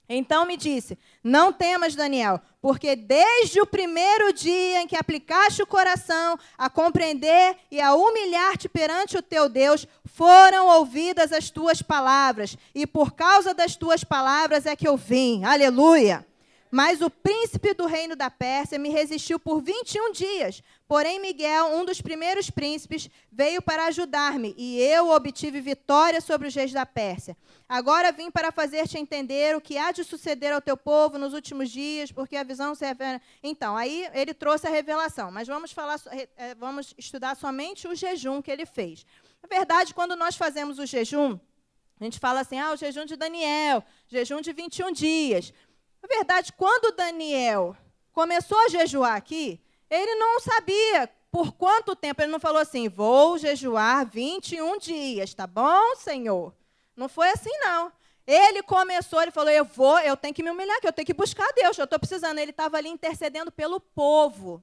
Então me disse, não temas, Daniel, porque desde o primeiro dia em que aplicaste o coração a compreender e a humilhar-te perante o teu Deus, foram ouvidas as tuas palavras, e por causa das tuas palavras é que eu vim. Aleluia! Mas o príncipe do reino da Pérsia me resistiu por 21 dias. Porém, Miguel, um dos primeiros príncipes, veio para ajudar-me, e eu obtive vitória sobre os reis da Pérsia. Agora vim para fazer-te entender o que há de suceder ao teu povo nos últimos dias, porque a visão se revela. Então, aí ele trouxe a revelação, mas vamos estudar somente o jejum que ele fez. Na verdade, quando nós fazemos o jejum, a gente fala assim, o jejum de Daniel, jejum de 21 dias. Na verdade, quando Daniel começou a jejuar aqui, ele não sabia por quanto tempo. Ele não falou assim, vou jejuar 21 dias, tá bom, Senhor? Não foi assim, não. Ele começou, ele falou, eu tenho que me humilhar aqui, eu tenho que buscar a Deus, eu estou precisando. Ele estava ali intercedendo pelo povo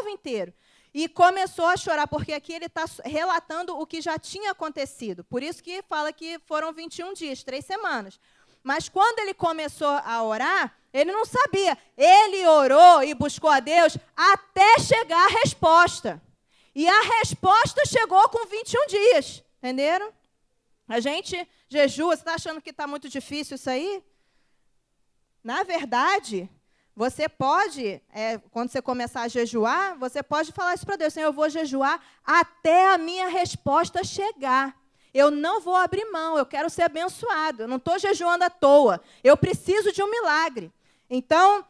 inteiro. E começou a chorar, porque aqui ele está relatando o que já tinha acontecido. Por isso que fala que foram 21 dias, 3 semanas. Mas quando ele começou a orar, ele não sabia. Ele orou e buscou a Deus até chegar a resposta. E a resposta chegou com 21 dias. Entenderam? A gente jejua. Você está achando que está muito difícil isso aí? Na verdade, você pode, quando você começar a jejuar, você pode falar isso para Deus. Senhor, eu vou jejuar até a minha resposta chegar. Eu não vou abrir mão, eu quero ser abençoado. Eu não estou jejuando à toa. Eu preciso de um milagre. Então,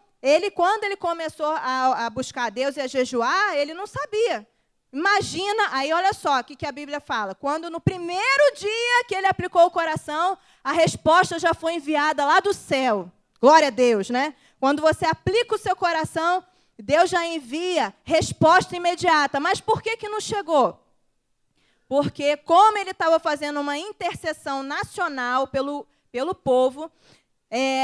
quando ele começou a buscar a Deus e a jejuar, ele não sabia Imagina, aí olha só o que a Bíblia fala. Quando no primeiro dia que ele aplicou o coração, a resposta já foi enviada lá do céu. Glória a Deus, né? Quando você aplica o seu coração, Deus já envia resposta imediata. Mas por que não chegou? Porque como ele estava fazendo uma intercessão nacional pelo povo,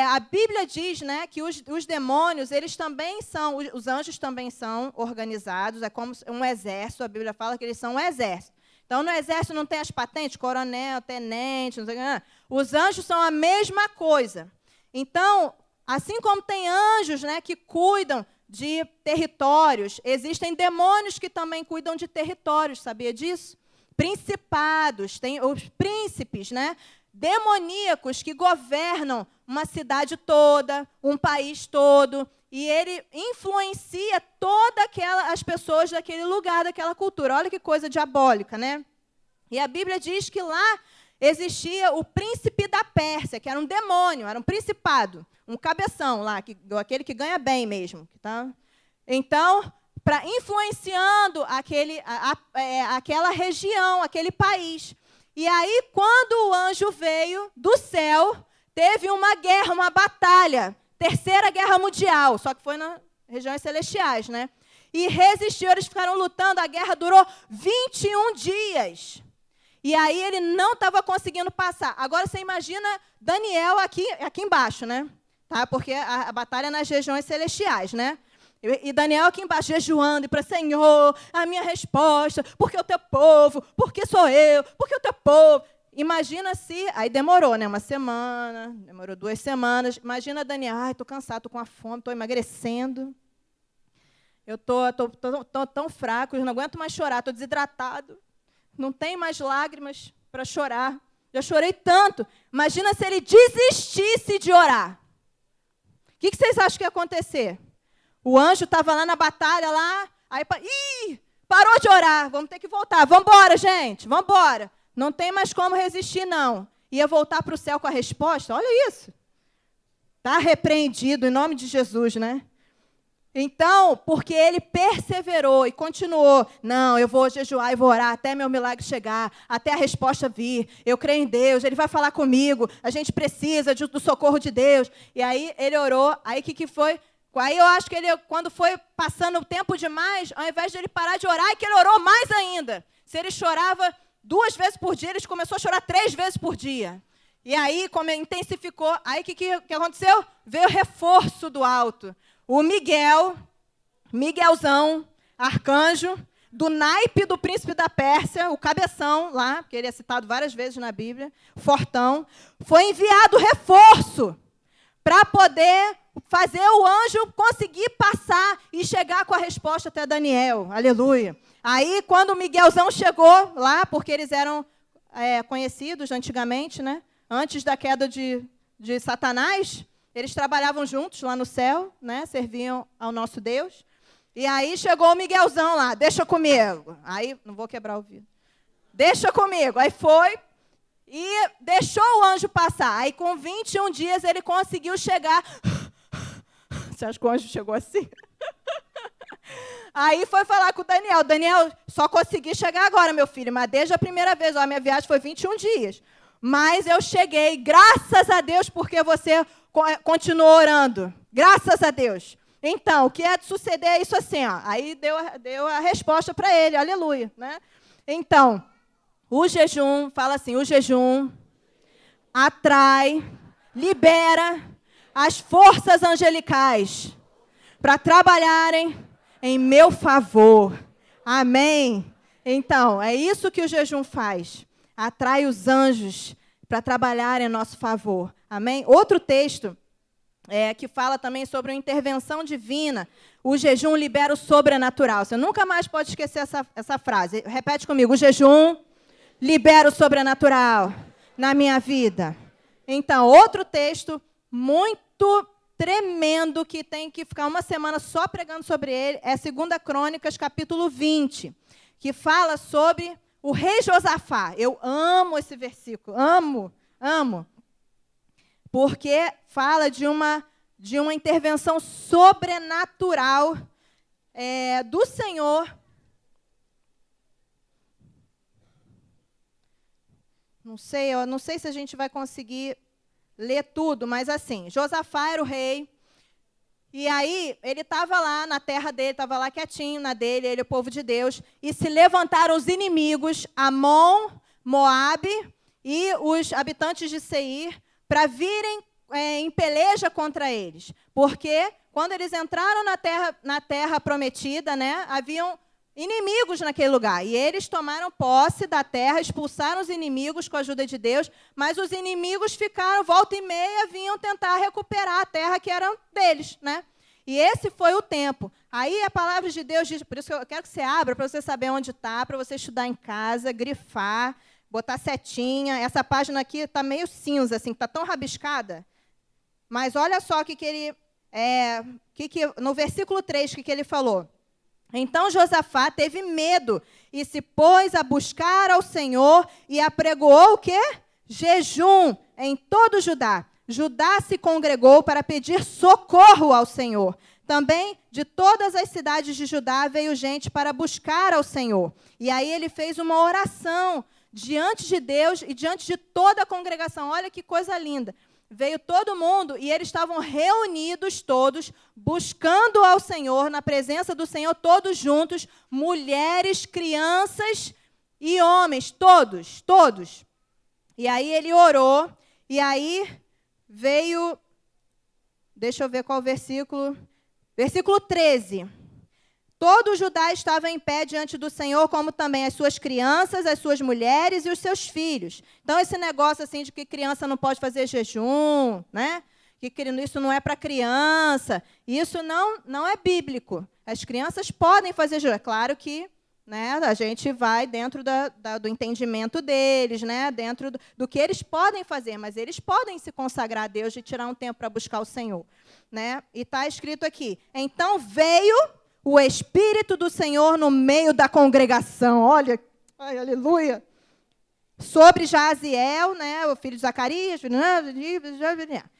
a Bíblia diz, né, que os demônios, eles também são, os anjos também são organizados, é como um exército, a Bíblia fala que eles são um exército. Então, no exército não tem as patentes, coronel, tenente, não sei o que. Os anjos são a mesma coisa. Então, assim como tem anjos, né, que cuidam de territórios, existem demônios que também cuidam de territórios, sabia disso? Principados, tem os príncipes, né? Demoníacos que governam uma cidade toda, um país todo, e ele influencia todas as pessoas daquele lugar, daquela cultura. Olha que coisa diabólica, né? E a Bíblia diz que lá existia o príncipe da Pérsia, que era um demônio, era um principado, um cabeção lá, aquele que ganha bem mesmo. Tá? Então, influenciando aquela região, aquele país. E aí, quando o anjo veio do céu, teve uma guerra, uma batalha, Terceira Guerra Mundial, só que foi nas regiões celestiais, né? E resistiu, eles ficaram lutando, a guerra durou 21 dias. E aí ele não estava conseguindo passar. Agora você imagina Daniel aqui embaixo, né? Tá? Porque a batalha é nas regiões celestiais, né? E Daniel aqui embaixo, jejuando, e para Senhor, a minha resposta, porque o teu povo, porque sou eu, porque o teu povo. Imagina se, aí demorou, né? Uma semana, demorou 2 semanas. Imagina Daniel, ai, estou cansado, estou com a fome, estou emagrecendo. Eu estou tão fraco, eu não aguento mais chorar, estou desidratado. Não tem mais lágrimas para chorar. Já chorei tanto. Imagina se ele desistisse de orar. O que vocês acham que ia acontecer? O anjo estava lá na batalha, aí parou de orar, vamos ter que voltar. Vamos embora, gente, vamos embora. Não tem mais como resistir, não. Ia voltar para o céu com a resposta? Olha isso. Está repreendido em nome de Jesus, né? Então, porque ele perseverou e continuou, não, eu vou jejuar e vou orar até meu milagre chegar, até a resposta vir, eu creio em Deus, Ele vai falar comigo, a gente precisa do socorro de Deus. E aí ele orou, aí o que foi? Aí eu acho que ele, quando foi passando o tempo demais, ao invés de ele parar de orar, é que ele orou mais ainda. Se ele chorava 2 vezes por dia, ele começou a chorar 3 vezes por dia. E aí, como ele intensificou, aí o que aconteceu? Veio o reforço do alto. O Miguelzão, arcanjo, do naipe do príncipe da Pérsia, o cabeção lá, que ele é citado várias vezes na Bíblia, fortão, foi enviado reforço para poder fazer o anjo conseguir passar e chegar com a resposta até Daniel. Aleluia. Aí, quando o Miguelzão chegou lá, porque eles eram conhecidos antigamente, né? Antes da queda de Satanás, eles trabalhavam juntos lá no céu, né? Serviam ao nosso Deus. E aí chegou o Miguelzão lá, deixa comigo. Aí, não vou quebrar o vidro. Deixa comigo. Aí foi e deixou o anjo passar. Aí, com 21 dias, ele conseguiu chegar. Você acha que o anjo chegou assim? Aí foi falar com o Daniel. Daniel, só consegui chegar agora, meu filho, mas desde a primeira vez, a minha viagem foi 21 dias. Mas eu cheguei, graças a Deus, porque você continuou orando. Graças a Deus. Então, o que é de suceder é isso assim, ó. Aí deu a resposta para ele, aleluia. Né? Então, o jejum, fala assim, o jejum atrai, libera as forças angelicais para trabalharem em meu favor. Amém? Então, é isso que o jejum faz. Atrai os anjos para trabalhar em nosso favor. Amém? Outro texto que fala também sobre a intervenção divina. O jejum libera o sobrenatural. Você nunca mais pode esquecer essa frase. Repete comigo. O jejum libera o sobrenatural na minha vida. Então, outro texto muito tremendo que tem que ficar uma semana só pregando sobre ele é 2 Crônicas, capítulo 20, que fala sobre o rei Josafá. Eu amo esse versículo, amo. Porque fala de uma intervenção sobrenatural do Senhor eu não sei se a gente vai conseguir ler tudo, mas assim, Josafá era o rei, e aí ele estava lá na terra dele, estava lá quietinho na dele, ele, o povo de Deus, e se levantaram os inimigos, Amon, Moabe e os habitantes de Seir, para virem em peleja contra eles. Porque quando eles entraram na terra prometida, né, haviam inimigos naquele lugar. E eles tomaram posse da terra, expulsaram os inimigos com a ajuda de Deus, mas os inimigos ficaram, volta e meia, vinham tentar recuperar a terra que era deles, né? E esse foi o tempo. Aí a palavra de Deus diz, por isso que eu quero que você abra, para você saber onde está, para você estudar em casa, grifar, botar setinha. Essa página aqui está meio cinza, assim, está tão rabiscada. Mas olha só o que ele... no versículo 3, o que ele falou? Então Josafá teve medo e se pôs a buscar ao Senhor e apregoou o quê? Jejum em todo Judá. Judá se congregou para pedir socorro ao Senhor. Também de todas as cidades de Judá veio gente para buscar ao Senhor. E aí ele fez uma oração diante de Deus e diante de toda a congregação. Olha que coisa linda. Veio todo mundo e eles estavam reunidos todos, buscando ao Senhor, na presença do Senhor, todos juntos, mulheres, crianças e homens, todos. E aí ele orou, e aí veio, deixa eu ver qual versículo, versículo 13. Todo Judá estava em pé diante do Senhor, como também as suas crianças, as suas mulheres e os seus filhos. Então, esse negócio assim de que criança não pode fazer jejum, né? Que isso não é para criança, isso não é bíblico. As crianças podem fazer jejum. É claro que, né, a gente vai dentro do entendimento deles, né, dentro do que eles podem fazer, mas eles podem se consagrar a Deus e tirar um tempo para buscar o Senhor. Né? E está escrito aqui, então veio o Espírito do Senhor no meio da congregação. Olha, ai, aleluia. Sobre Jaziel, né, o filho de Zacarias,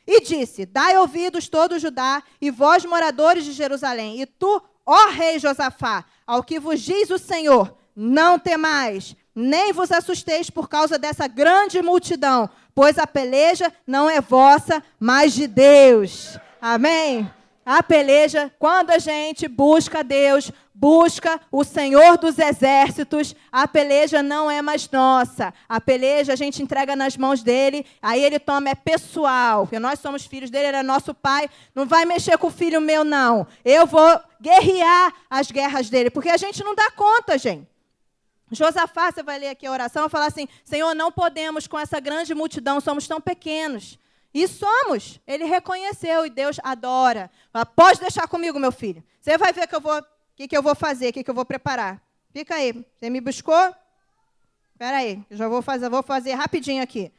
e disse, dai ouvidos todo Judá, e vós, moradores de Jerusalém, e tu, ó rei Josafá, ao que vos diz o Senhor, não temais, nem vos assusteis por causa dessa grande multidão, pois a peleja não é vossa, mas de Deus. Amém? A peleja, quando a gente busca Deus, busca o Senhor dos Exércitos, a peleja não é mais nossa. A peleja a gente entrega nas mãos dele, aí ele toma, é pessoal, porque nós somos filhos dele, ele é nosso pai, não vai mexer com o filho meu, não. Eu vou guerrear as guerras dele, porque a gente não dá conta, gente. Josafá, você vai ler aqui a oração, vai falar assim, Senhor, não podemos com essa grande multidão, somos tão pequenos. E somos. Ele reconheceu e Deus adora. Fala, pode deixar comigo, meu filho. Você vai ver o que eu vou fazer, o que eu vou preparar. Fica aí. Você me buscou? Espera aí, eu já vou fazer rapidinho aqui.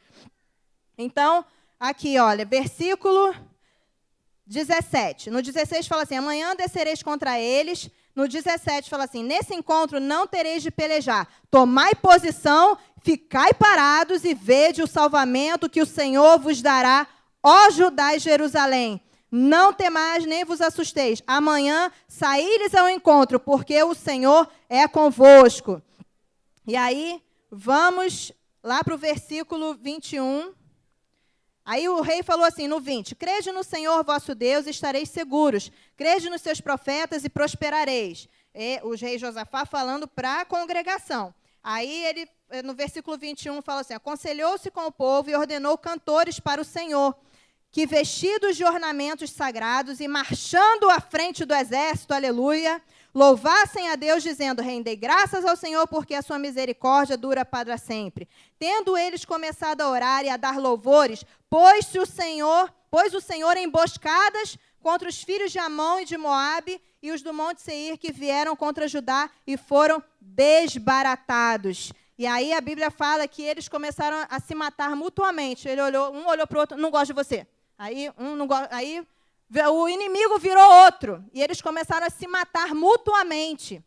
Então, aqui, olha, versículo 17. No 16 fala assim, amanhã descereis contra eles. No 17 fala assim, nesse encontro não tereis de pelejar. Tomai posição, ficai parados e vede o salvamento que o Senhor vos dará, ó Judá e Jerusalém. Não temais nem vos assusteis. Amanhã saí-lhes ao encontro, porque o Senhor é convosco. E aí, vamos lá para o versículo 21. Aí o rei falou assim, no 20, crede no Senhor vosso Deus e estareis seguros. Crede nos seus profetas e prosperareis. E o rei Josafá falando para a congregação. Aí ele, no versículo 21, fala assim, aconselhou-se com o povo e ordenou cantores para o Senhor, que vestidos de ornamentos sagrados e marchando à frente do exército, aleluia, louvassem a Deus, dizendo, rendei graças ao Senhor, porque a sua misericórdia dura para sempre. Tendo eles começado a orar e a dar louvores, pôs o Senhor emboscadas contra os filhos de Amon e de Moabe e os do monte Seir, que vieram contra Judá e foram desbaratados. E aí a Bíblia fala que eles começaram a se matar mutuamente. Um olhou para o outro, não gosto de você. Aí um não gosta, aí o inimigo virou outro. E eles começaram a se matar mutuamente.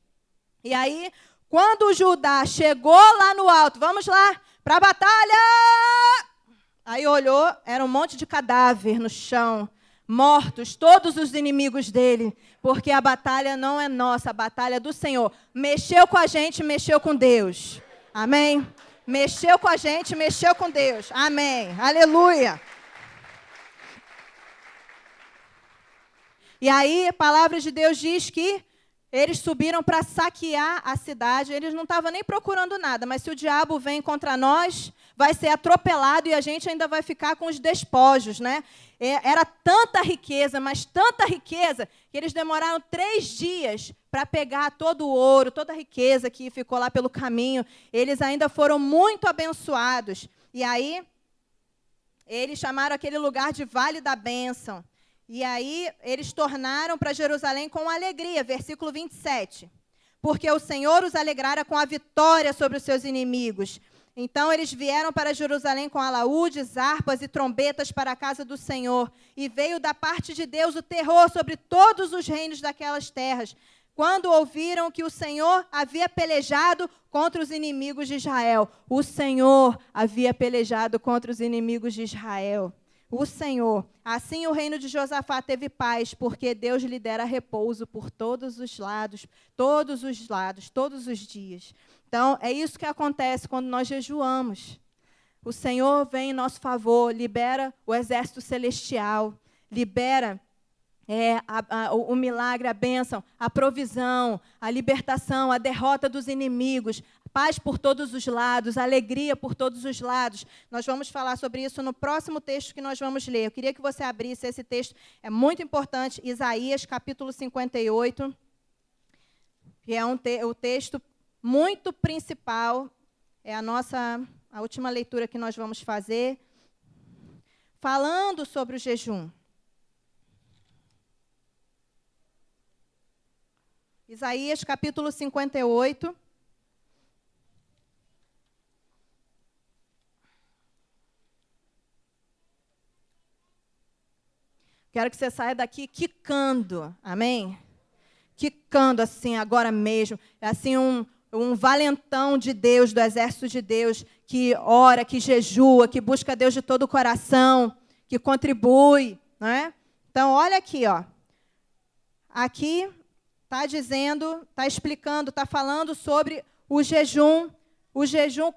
E aí, quando Judá chegou lá no alto, vamos lá, para a batalha! Aí olhou, era um monte de cadáver no chão, mortos, todos os inimigos dele, porque a batalha não é nossa, a batalha é do Senhor. Mexeu com a gente, mexeu com Deus. Amém? Mexeu com a gente, mexeu com Deus. Amém. Aleluia. E aí, a palavra de Deus diz que eles subiram para saquear a cidade. Eles não estavam nem procurando nada, mas se o diabo vem contra nós, vai ser atropelado e a gente ainda vai ficar com os despojos, né? Era tanta riqueza, mas tanta riqueza, que eles demoraram 3 dias para pegar todo o ouro, toda a riqueza que ficou lá pelo caminho. Eles ainda foram muito abençoados. E aí, eles chamaram aquele lugar de Vale da Bênção. E aí, eles tornaram para Jerusalém com alegria, versículo 27. Porque o Senhor os alegrara com a vitória sobre os seus inimigos. Então, eles vieram para Jerusalém com alaúdes, harpas e trombetas para a casa do Senhor. E veio da parte de Deus o terror sobre todos os reinos daquelas terras, quando ouviram que o Senhor havia pelejado contra os inimigos de Israel. O Senhor havia pelejado contra os inimigos de Israel. O Senhor. Assim o reino de Josafá teve paz, porque Deus lhe dera repouso por todos os lados, todos os dias. Então, é isso que acontece quando nós jejuamos. O Senhor vem em nosso favor, libera o exército celestial, libera o milagre, a bênção, a provisão, a libertação, a derrota dos inimigos, paz por todos os lados, alegria por todos os lados. Nós vamos falar sobre isso no próximo texto que nós vamos ler. Eu queria que você abrisse esse texto, é muito importante, Isaías, capítulo 58, que é o texto muito principal, é a última leitura que nós vamos fazer, falando sobre o jejum. Isaías, capítulo 58. Quero que você saia daqui quicando, amém? Quicando assim, agora mesmo. Assim, um valentão de Deus, do exército de Deus, que ora, que jejua, que busca Deus de todo o coração, que contribui, não é? Então, olha aqui, ó. Aqui está dizendo, está explicando, está falando sobre o jejum,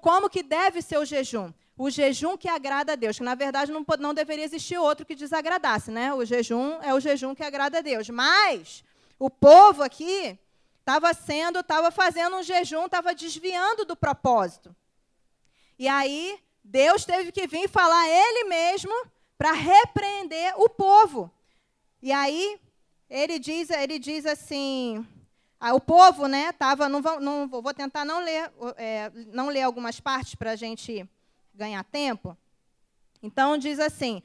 como que deve ser o jejum que agrada a Deus, que na verdade não deveria existir outro que desagradasse, né? O jejum é o jejum que agrada a Deus, mas o povo aqui estava fazendo um jejum, estava desviando do propósito. E aí, Deus teve que vir falar Ele mesmo para repreender o povo. E aí, ele diz assim, o povo, né, vou tentar não ler algumas partes para a gente ganhar tempo. Então, diz assim,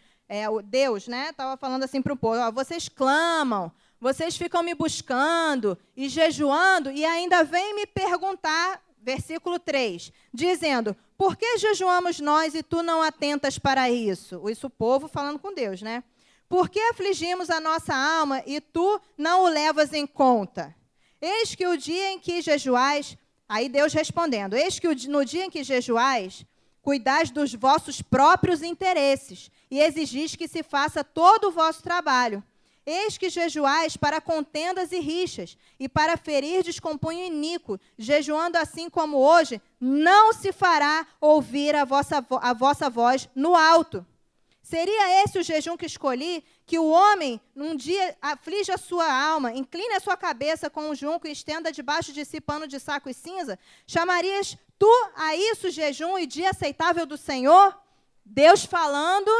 o Deus, né, estava falando assim para o povo, ó, vocês clamam, vocês ficam me buscando e jejuando e ainda vêm me perguntar, versículo 3, dizendo, por que jejuamos nós e tu não atentas para isso? Isso o povo falando com Deus, né? Por que afligimos a nossa alma e tu não o levas em conta? Eis que o dia em que jejuais, aí Deus respondendo, eis que no dia em que jejuais, cuidais dos vossos próprios interesses e exigis que se faça todo o vosso trabalho. Eis que jejuais para contendas e rixas, e para ferir descompunho iníquo, jejuando assim como hoje, não se fará ouvir a vossa voz no alto. Seria esse o jejum que escolhi, que o homem, num dia, aflige a sua alma, incline a sua cabeça com um junco e estenda debaixo de si pano de saco e cinza? Chamarias tu a isso jejum e dia aceitável do Senhor? Deus falando,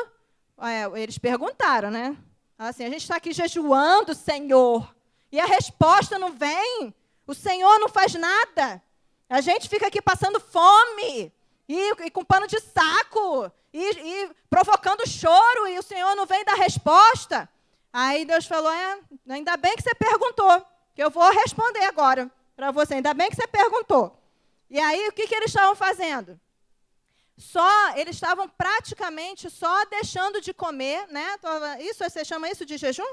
eles perguntaram, né? Assim, a gente está aqui jejuando, Senhor, e a resposta não vem. O Senhor não faz nada. A gente fica aqui passando fome e com pano de saco e provocando choro e o Senhor não vem dar resposta. Aí Deus falou, ainda bem que você perguntou, que eu vou responder agora para você. Ainda bem que você perguntou. E aí, o que eles estavam fazendo? Eles estavam praticamente só deixando de comer, né? Você chama isso de jejum?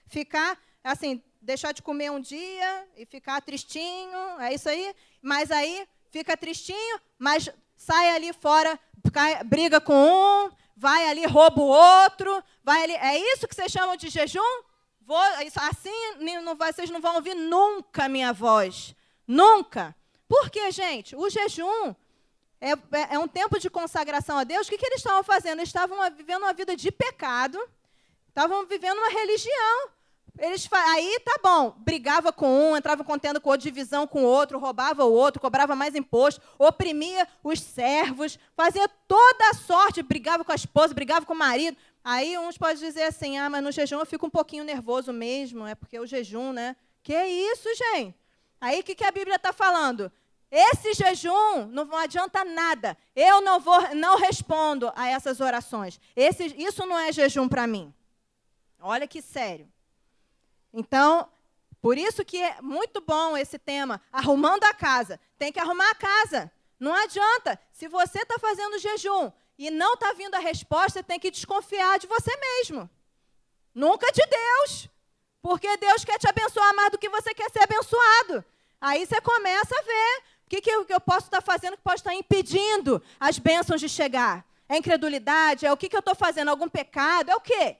Ficar, assim, deixar de comer um dia e ficar tristinho, é isso aí? Mas aí, fica tristinho, mas sai ali fora, briga com um, vai ali, rouba o outro, vai ali. É isso que vocês chamam de jejum? Vocês não vão ouvir nunca a minha voz. Nunca. Por quê, gente? O jejum É um tempo de consagração a Deus. O que eles estavam fazendo? Eles estavam vivendo uma vida de pecado, estavam vivendo uma religião. Aí, tá bom, brigava com um, entrava contendo com outro, divisão com o outro, roubava o outro, cobrava mais imposto, oprimia os servos, fazia toda a sorte, brigava com a esposa, brigava com o marido. Aí uns podem dizer assim, mas no jejum eu fico um pouquinho nervoso mesmo, é porque é o jejum, né? Que isso, gente? Aí o que a Bíblia está falando? Esse jejum não adianta nada. Eu não respondo a essas orações. Isso não é jejum para mim. Olha que sério. Então, por isso que é muito bom esse tema, arrumando a casa. Tem que arrumar a casa. Não adianta. Se você está fazendo jejum e não está vindo a resposta, você tem que desconfiar de você mesmo. Nunca de Deus. Porque Deus quer te abençoar mais do que você quer ser abençoado. Aí você começa a ver o que eu posso estar fazendo que pode estar impedindo as bênçãos de chegar. É incredulidade? É o que eu estou fazendo? Algum pecado? É o quê?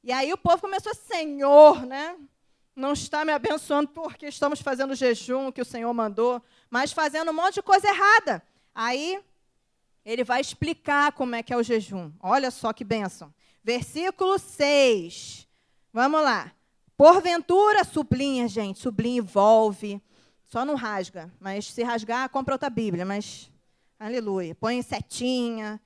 E aí o povo começou, Senhor, né? Não está me abençoando porque estamos fazendo o jejum que o Senhor mandou, mas fazendo um monte de coisa errada. Aí ele vai explicar como é que é o jejum. Olha só que bênção. Versículo 6. Vamos lá. Porventura, sublinha, gente, sublinha, envolve. Só não rasga, mas se rasgar, compra outra Bíblia, mas, aleluia, põe setinha.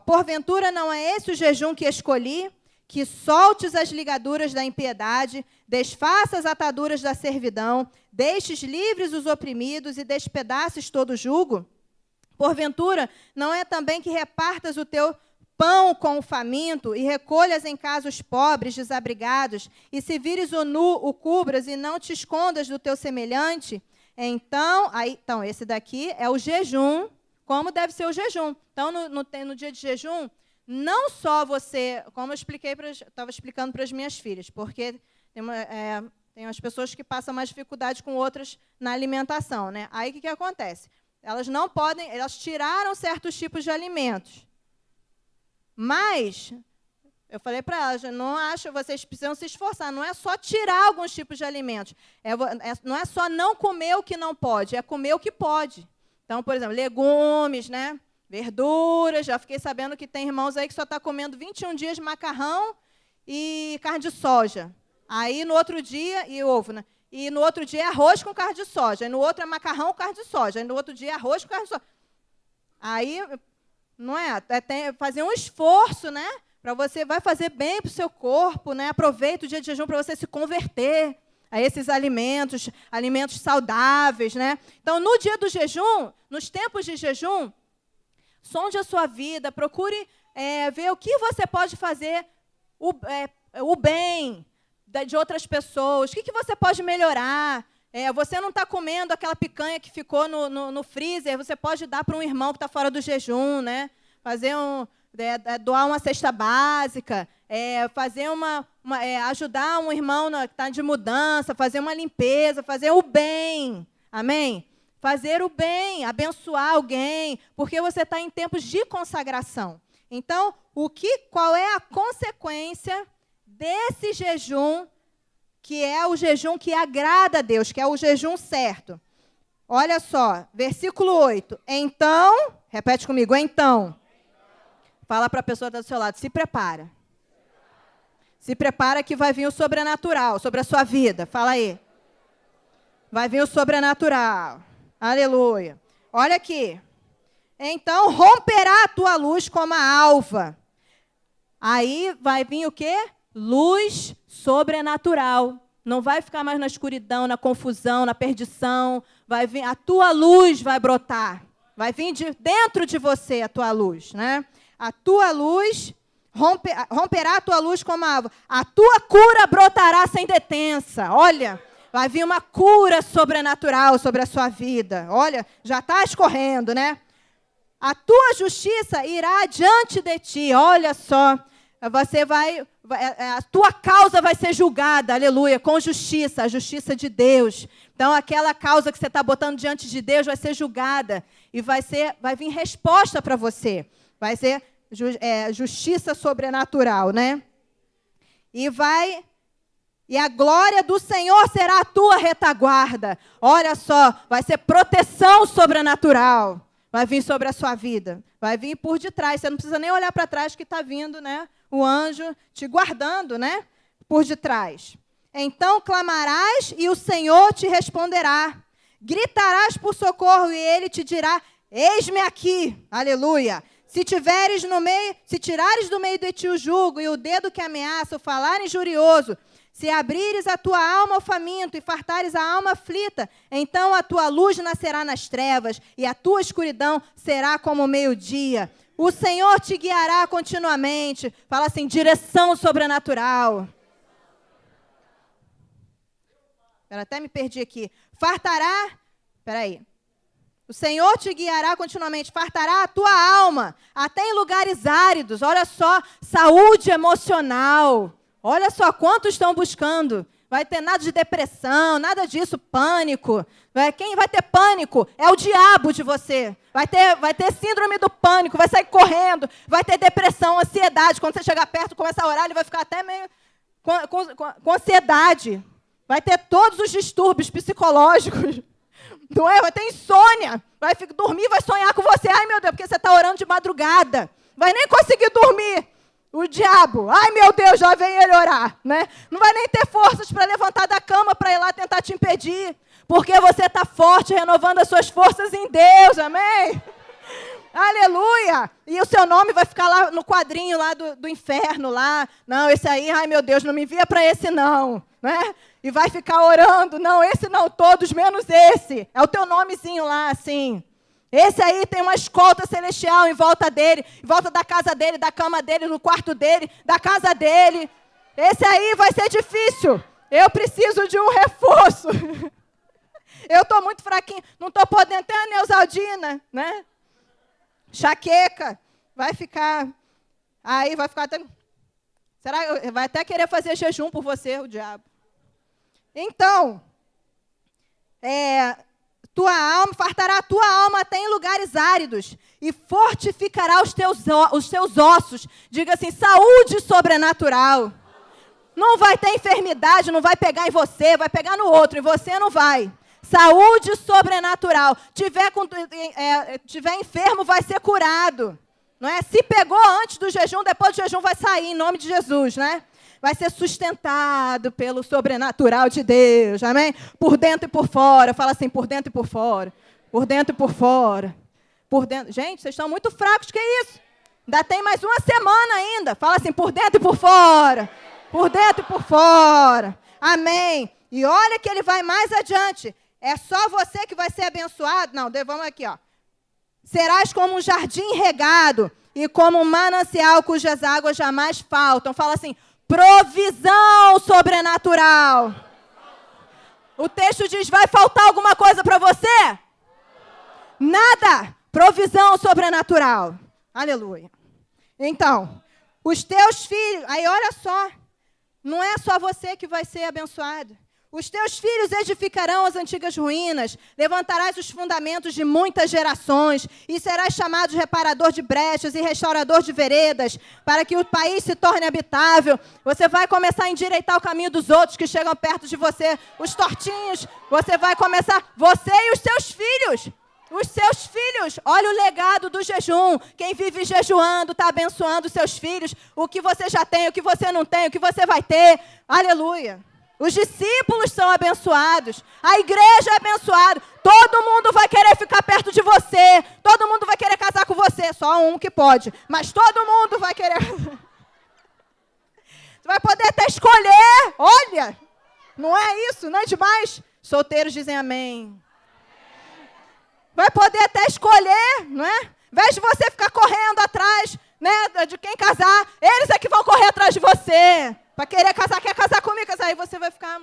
Porventura não é esse o jejum que escolhi, que soltes as ligaduras da impiedade, desfaças as ataduras da servidão, deixes livres os oprimidos e despedaces todo jugo? Porventura não é também que repartas o teu pão com o faminto, e recolhas em casa os pobres, desabrigados, e se vires o nu, o cubras, e não te escondas do teu semelhante? Então, esse daqui é o jejum, como deve ser o jejum. Então, no dia de jejum, não só você, como eu estava explicando para as minhas filhas, porque tem umas pessoas que passam mais dificuldade com outras na alimentação, né? Aí, o que acontece? Elas tiraram certos tipos de alimentos. Mas, eu falei para elas, vocês precisam se esforçar, não é só tirar alguns tipos de alimentos, não é só não comer o que não pode, é comer o que pode. Então, por exemplo, legumes, né? Verduras, já fiquei sabendo que tem irmãos aí que só está comendo 21 dias de macarrão e carne de soja. Aí, no outro dia, e ovo, né? E no outro dia é arroz com carne de soja, aí no outro é macarrão com carne de soja, aí no outro dia é arroz com carne de soja. Aí... Não é? Fazer um esforço, né? Para você, vai fazer bem para o seu corpo, né? Aproveita o dia de jejum para você se converter a esses alimentos saudáveis, né? Então, no dia do jejum, nos tempos de jejum, sonde a sua vida, procure ver o que você pode fazer o bem de outras pessoas, o que você pode melhorar. Você não está comendo aquela picanha que ficou no freezer, você pode dar para um irmão que está fora do jejum, né? Doar uma cesta básica, ajudar um irmão que está de mudança, fazer uma limpeza, fazer o bem, amém? Fazer o bem, abençoar alguém, porque você está em tempos de consagração. Então, qual é a consequência desse jejum, que é o jejum que agrada a Deus, que é o jejum certo? Olha só, versículo 8. Então, repete comigo, então. Fala para a pessoa que está do seu lado, se prepara. Se prepara que vai vir o sobrenatural sobre a sua vida. Fala aí. Vai vir o sobrenatural. Aleluia. Olha aqui. Então, romperá a tua luz como a alva. Aí vai vir o quê? Luz sobrenatural. Não vai ficar mais na escuridão, na confusão, na perdição. Vai vir, a tua luz vai brotar. Vai vir dentro de você a tua luz, né? A tua luz, romperá a tua luz como a alva. A tua cura brotará sem detença. Olha, vai vir uma cura sobrenatural sobre a sua vida. Olha, já está escorrendo, né? A tua justiça irá diante de ti. Olha só, a tua causa vai ser julgada, aleluia, com justiça, a justiça de Deus. Então, aquela causa que você está botando diante de Deus vai ser julgada e vai vir resposta para você. Vai ser justiça sobrenatural, né? E a glória do Senhor será a tua retaguarda. Olha só, vai ser proteção sobrenatural. vai vir sobre a sua vida. Vai vir por detrás. Você não precisa nem olhar para trás que está vindo, né? O anjo te guardando, né? Por detrás. Então clamarás e o Senhor te responderá. Gritarás por socorro e ele te dirá: eis-me aqui. Aleluia. Se tirares do meio de ti o jugo e o dedo que ameaça, o falar injurioso, se abrires a tua alma ao faminto e fartares a alma aflita, então a tua luz nascerá nas trevas e a tua escuridão será como o meio-dia. O Senhor te guiará continuamente. Fala assim, direção sobrenatural. Eu até me perdi aqui. Fartará, peraí. O Senhor te guiará continuamente, fartará a tua alma, até em lugares áridos. Olha só, saúde emocional. Olha só, quantos estão buscando. Vai ter nada de depressão, nada disso, pânico. Quem vai ter pânico é o diabo de você. Vai ter síndrome do pânico, vai sair correndo, vai ter depressão, ansiedade. Quando você chegar perto, começa a orar, ele vai ficar até meio com ansiedade. Vai ter todos os distúrbios psicológicos. Não é? Vai ter insônia. Vai dormir, vai sonhar com você. Ai, meu Deus, porque você está orando de madrugada. Vai nem conseguir dormir. O diabo. Ai, meu Deus, já vem ele orar. Né? Não vai nem ter forças para levantar da cama para ir lá tentar te impedir. Porque você está forte, renovando as suas forças em Deus. Amém? Aleluia! E o seu nome vai ficar lá no quadrinho lá do inferno. Lá. Não, esse aí, ai, meu Deus, não me envia para esse não. Né? E vai ficar orando, não, esse não, todos, menos esse. É o teu nomezinho lá, assim. Esse aí tem uma escolta celestial em volta dele, em volta da casa dele, da cama dele, do quarto dele, da casa dele. Esse aí vai ser difícil. Eu preciso de um reforço. Eu estou muito fraquinho, não estou podendo ter a Neusaldina, né? Chaqueca. Vai ficar até... Vai até querer fazer jejum por você, o diabo. Então, tua alma, fartará a tua alma até em lugares áridos e fortificará os teus ossos. Diga assim, saúde sobrenatural. Não vai ter enfermidade, não vai pegar em você, vai pegar no outro, e você não vai. Saúde sobrenatural. Tiver enfermo, vai ser curado. Não é? Se pegou antes do jejum, depois do jejum vai sair, em nome de Jesus, né? Vai ser sustentado pelo sobrenatural de Deus, amém? Por dentro e por fora. Fala assim, por dentro e por fora. Por dentro e por fora. Por dentro. Gente, vocês estão muito fracos, que isso? Ainda tem mais uma semana ainda. Fala assim, por dentro e por fora. Por dentro e por fora. Amém. E olha que ele vai mais adiante. É só você que vai ser abençoado? Não, vamos aqui, ó. Serás como um jardim regado e como um manancial cujas águas jamais faltam. Fala assim, provisão sobrenatural. O texto diz, vai faltar alguma coisa para você? Nada. Provisão sobrenatural. Aleluia. Então, os teus filhos... Aí, olha só. Não é só você que vai ser abençoado. Os teus filhos edificarão as antigas ruínas, levantarás os fundamentos de muitas gerações, e serás chamado de reparador de brechas e restaurador de veredas, para que o país se torne habitável. Você vai começar a endireitar o caminho dos outros que chegam perto de você, os tortinhos. Você vai começar, você e os seus filhos. Os seus filhos, olha o legado do jejum. Quem vive jejuando está abençoando os seus filhos. O que você já tem, o que você não tem, o que você vai ter. Aleluia. Os discípulos são abençoados. A igreja é abençoada. Todo mundo vai querer ficar perto de você. Todo mundo vai querer casar com você. Só um que pode. Mas todo mundo vai querer. Você vai poder até escolher. Olha, não é isso? Não é demais? Solteiros dizem amém. Vai poder até escolher, não é? Ao invés de você ficar correndo atrás, né, de quem casar, eles é que vão correr atrás de você. Para querer casar, quer casar comigo, aí você vai ficar...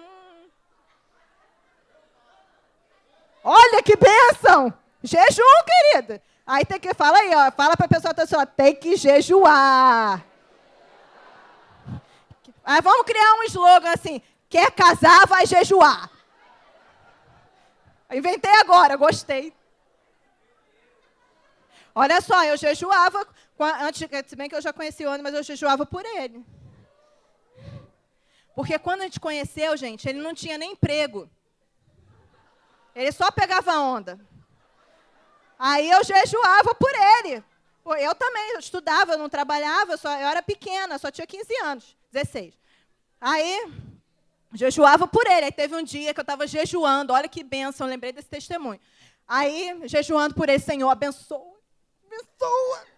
Olha que bênção! Jejum, querida. Aí tem que... Fala aí, ó. Fala para a pessoa, tem que jejuar. Aí vamos criar um slogan assim, quer casar, vai jejuar. Inventei agora, gostei. Olha só, eu jejuava, antes, se bem que eu já conheci o homem, mas eu jejuava por ele. Porque quando a gente conheceu, gente, ele não tinha nem emprego. Ele só pegava onda. Aí eu jejuava por ele. Eu também, eu estudava, eu não trabalhava, eu era pequena, só tinha 15 anos, 16. Aí, jejuava por ele. Aí teve um dia que eu estava jejuando, olha que bênção, eu lembrei desse testemunho. Aí, jejuando por ele, Senhor, abençoa, abençoa.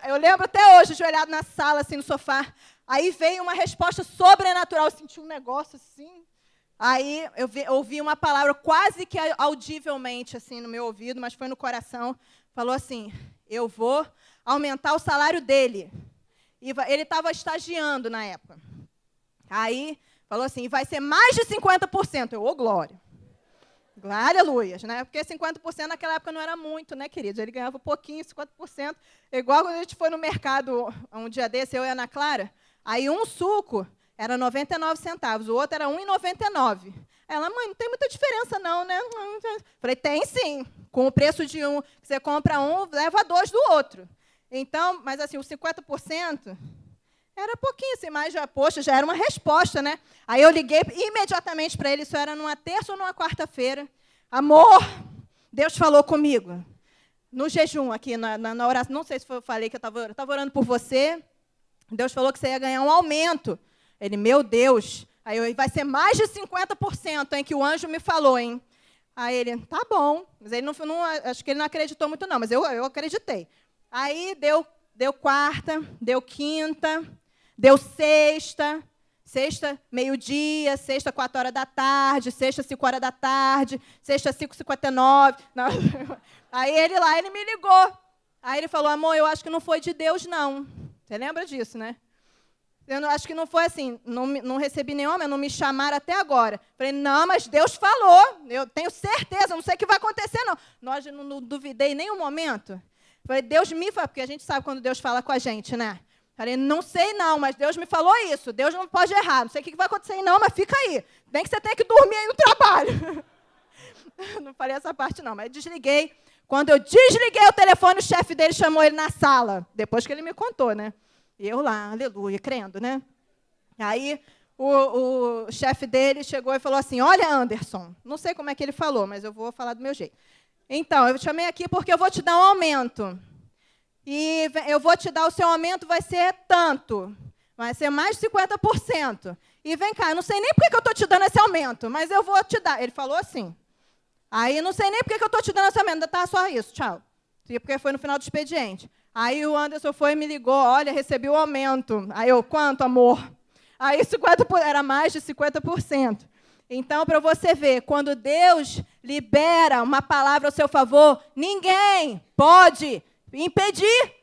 Eu lembro até hoje, ajoelhado na sala, assim, no sofá. Aí veio uma resposta sobrenatural, eu senti um negócio assim. Aí eu ouvi uma palavra quase que audivelmente, assim, no meu ouvido, mas foi no coração. Falou assim, eu vou aumentar o salário dele. E ele estava estagiando na época. Aí falou assim, vai ser mais de 50%. Eu, glória. Glória, aleluias, né? Porque 50% naquela época não era muito, né, queridos? Ele ganhava um pouquinho, 50%. Igual quando a gente foi no mercado um dia desse, eu e a Ana Clara, aí um suco era 99 centavos, o outro era 1,99. Ela, mãe, não tem muita diferença não, né? Falei, tem sim. Com o preço de um, você compra um, leva 2 do outro. Então, mas assim, os 50% era pouquinho assim, mas já, poxa, já era uma resposta, né? Aí eu liguei imediatamente para ele, isso era numa terça ou numa quarta-feira. Amor, Deus falou comigo. No jejum aqui, na oração, não sei se eu falei que eu estava orando por você. Deus falou que você ia ganhar um aumento. Ele, meu Deus, aí vai ser mais de 50%, hein, que o anjo me falou, hein? Aí ele, tá bom. Mas ele não acho que ele não acreditou muito, não, mas eu acreditei. Aí deu quarta, deu quinta, deu sexta, meio-dia, sexta, 4 horas da tarde, sexta, 5 horas da tarde, sexta, 5h59. Aí ele me ligou. Aí ele falou, amor, eu acho que não foi de Deus, não. Você lembra disso, né? Eu acho que não foi assim, não recebi nenhuma, não me chamaram até agora. Falei, não, mas Deus falou, eu tenho certeza, não sei o que vai acontecer, não. Nós não duvidei em nenhum momento. Falei, Deus me fala, porque a gente sabe quando Deus fala com a gente, né? Falei, não sei não, mas Deus me falou isso, Deus não pode errar, não sei o que vai acontecer não, mas fica aí. Nem que você tenha que dormir aí no trabalho. Não falei essa parte não, mas desliguei. Quando eu desliguei o telefone, o chefe dele chamou ele na sala, depois que ele me contou, né? E eu lá, aleluia, crendo, né? Aí o chefe dele chegou e falou assim, olha, Anderson, não sei como é que ele falou, mas eu vou falar do meu jeito. Então, eu te chamei aqui porque eu vou te dar um aumento. E eu vou te dar, o seu aumento vai ser tanto. Vai ser mais de 50%. E vem cá, eu não sei nem por que eu estou te dando esse aumento, mas eu vou te dar. Ele falou assim. Aí, não sei nem por que eu estou te dando esse aumento, tá só isso, tchau. Porque foi no final do expediente. Aí o Anderson foi e me ligou, olha, recebi o aumento. Aí eu, quanto, amor? Aí era mais de 50%. Então, para você ver, quando Deus libera uma palavra ao seu favor, ninguém pode impedir.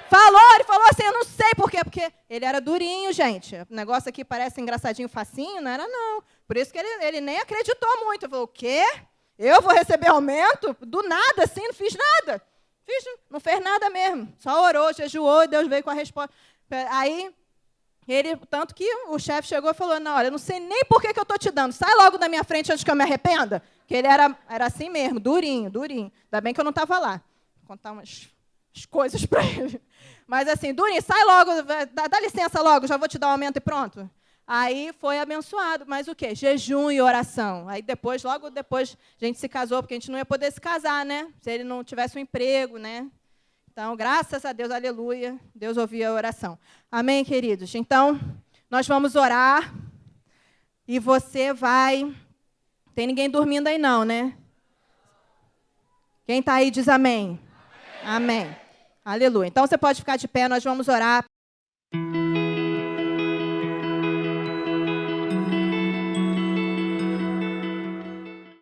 Ele falou assim, eu não sei por quê, porque ele era durinho, gente. O negócio aqui parece engraçadinho, facinho, não era não. Por isso que ele nem acreditou muito. Ele falou, o quê? Eu vou receber aumento? Do nada, assim, não fiz nada. Não fez nada mesmo. Só orou, jejuou e Deus veio com a resposta. Aí, tanto que o chefe chegou e falou, não, olha, eu não sei nem por que eu estou te dando. Sai logo da minha frente antes que eu me arrependa. Porque ele era assim mesmo, durinho. Ainda bem que eu não estava lá. Vou contar umas coisas para ele. Mas assim, durinho, sai logo, dá licença logo, já vou te dar um aumento e pronto. Aí foi abençoado. Mas o quê? Jejum e oração. Aí logo depois, a gente se casou, porque a gente não ia poder se casar, né? Se ele não tivesse um emprego, né? Então, graças a Deus, aleluia, Deus ouvia a oração. Amém, queridos? Então, nós vamos orar e você vai... Tem ninguém dormindo aí não, né? Quem está aí diz amém. Amém. Aleluia. Então, você pode ficar de pé, nós vamos orar.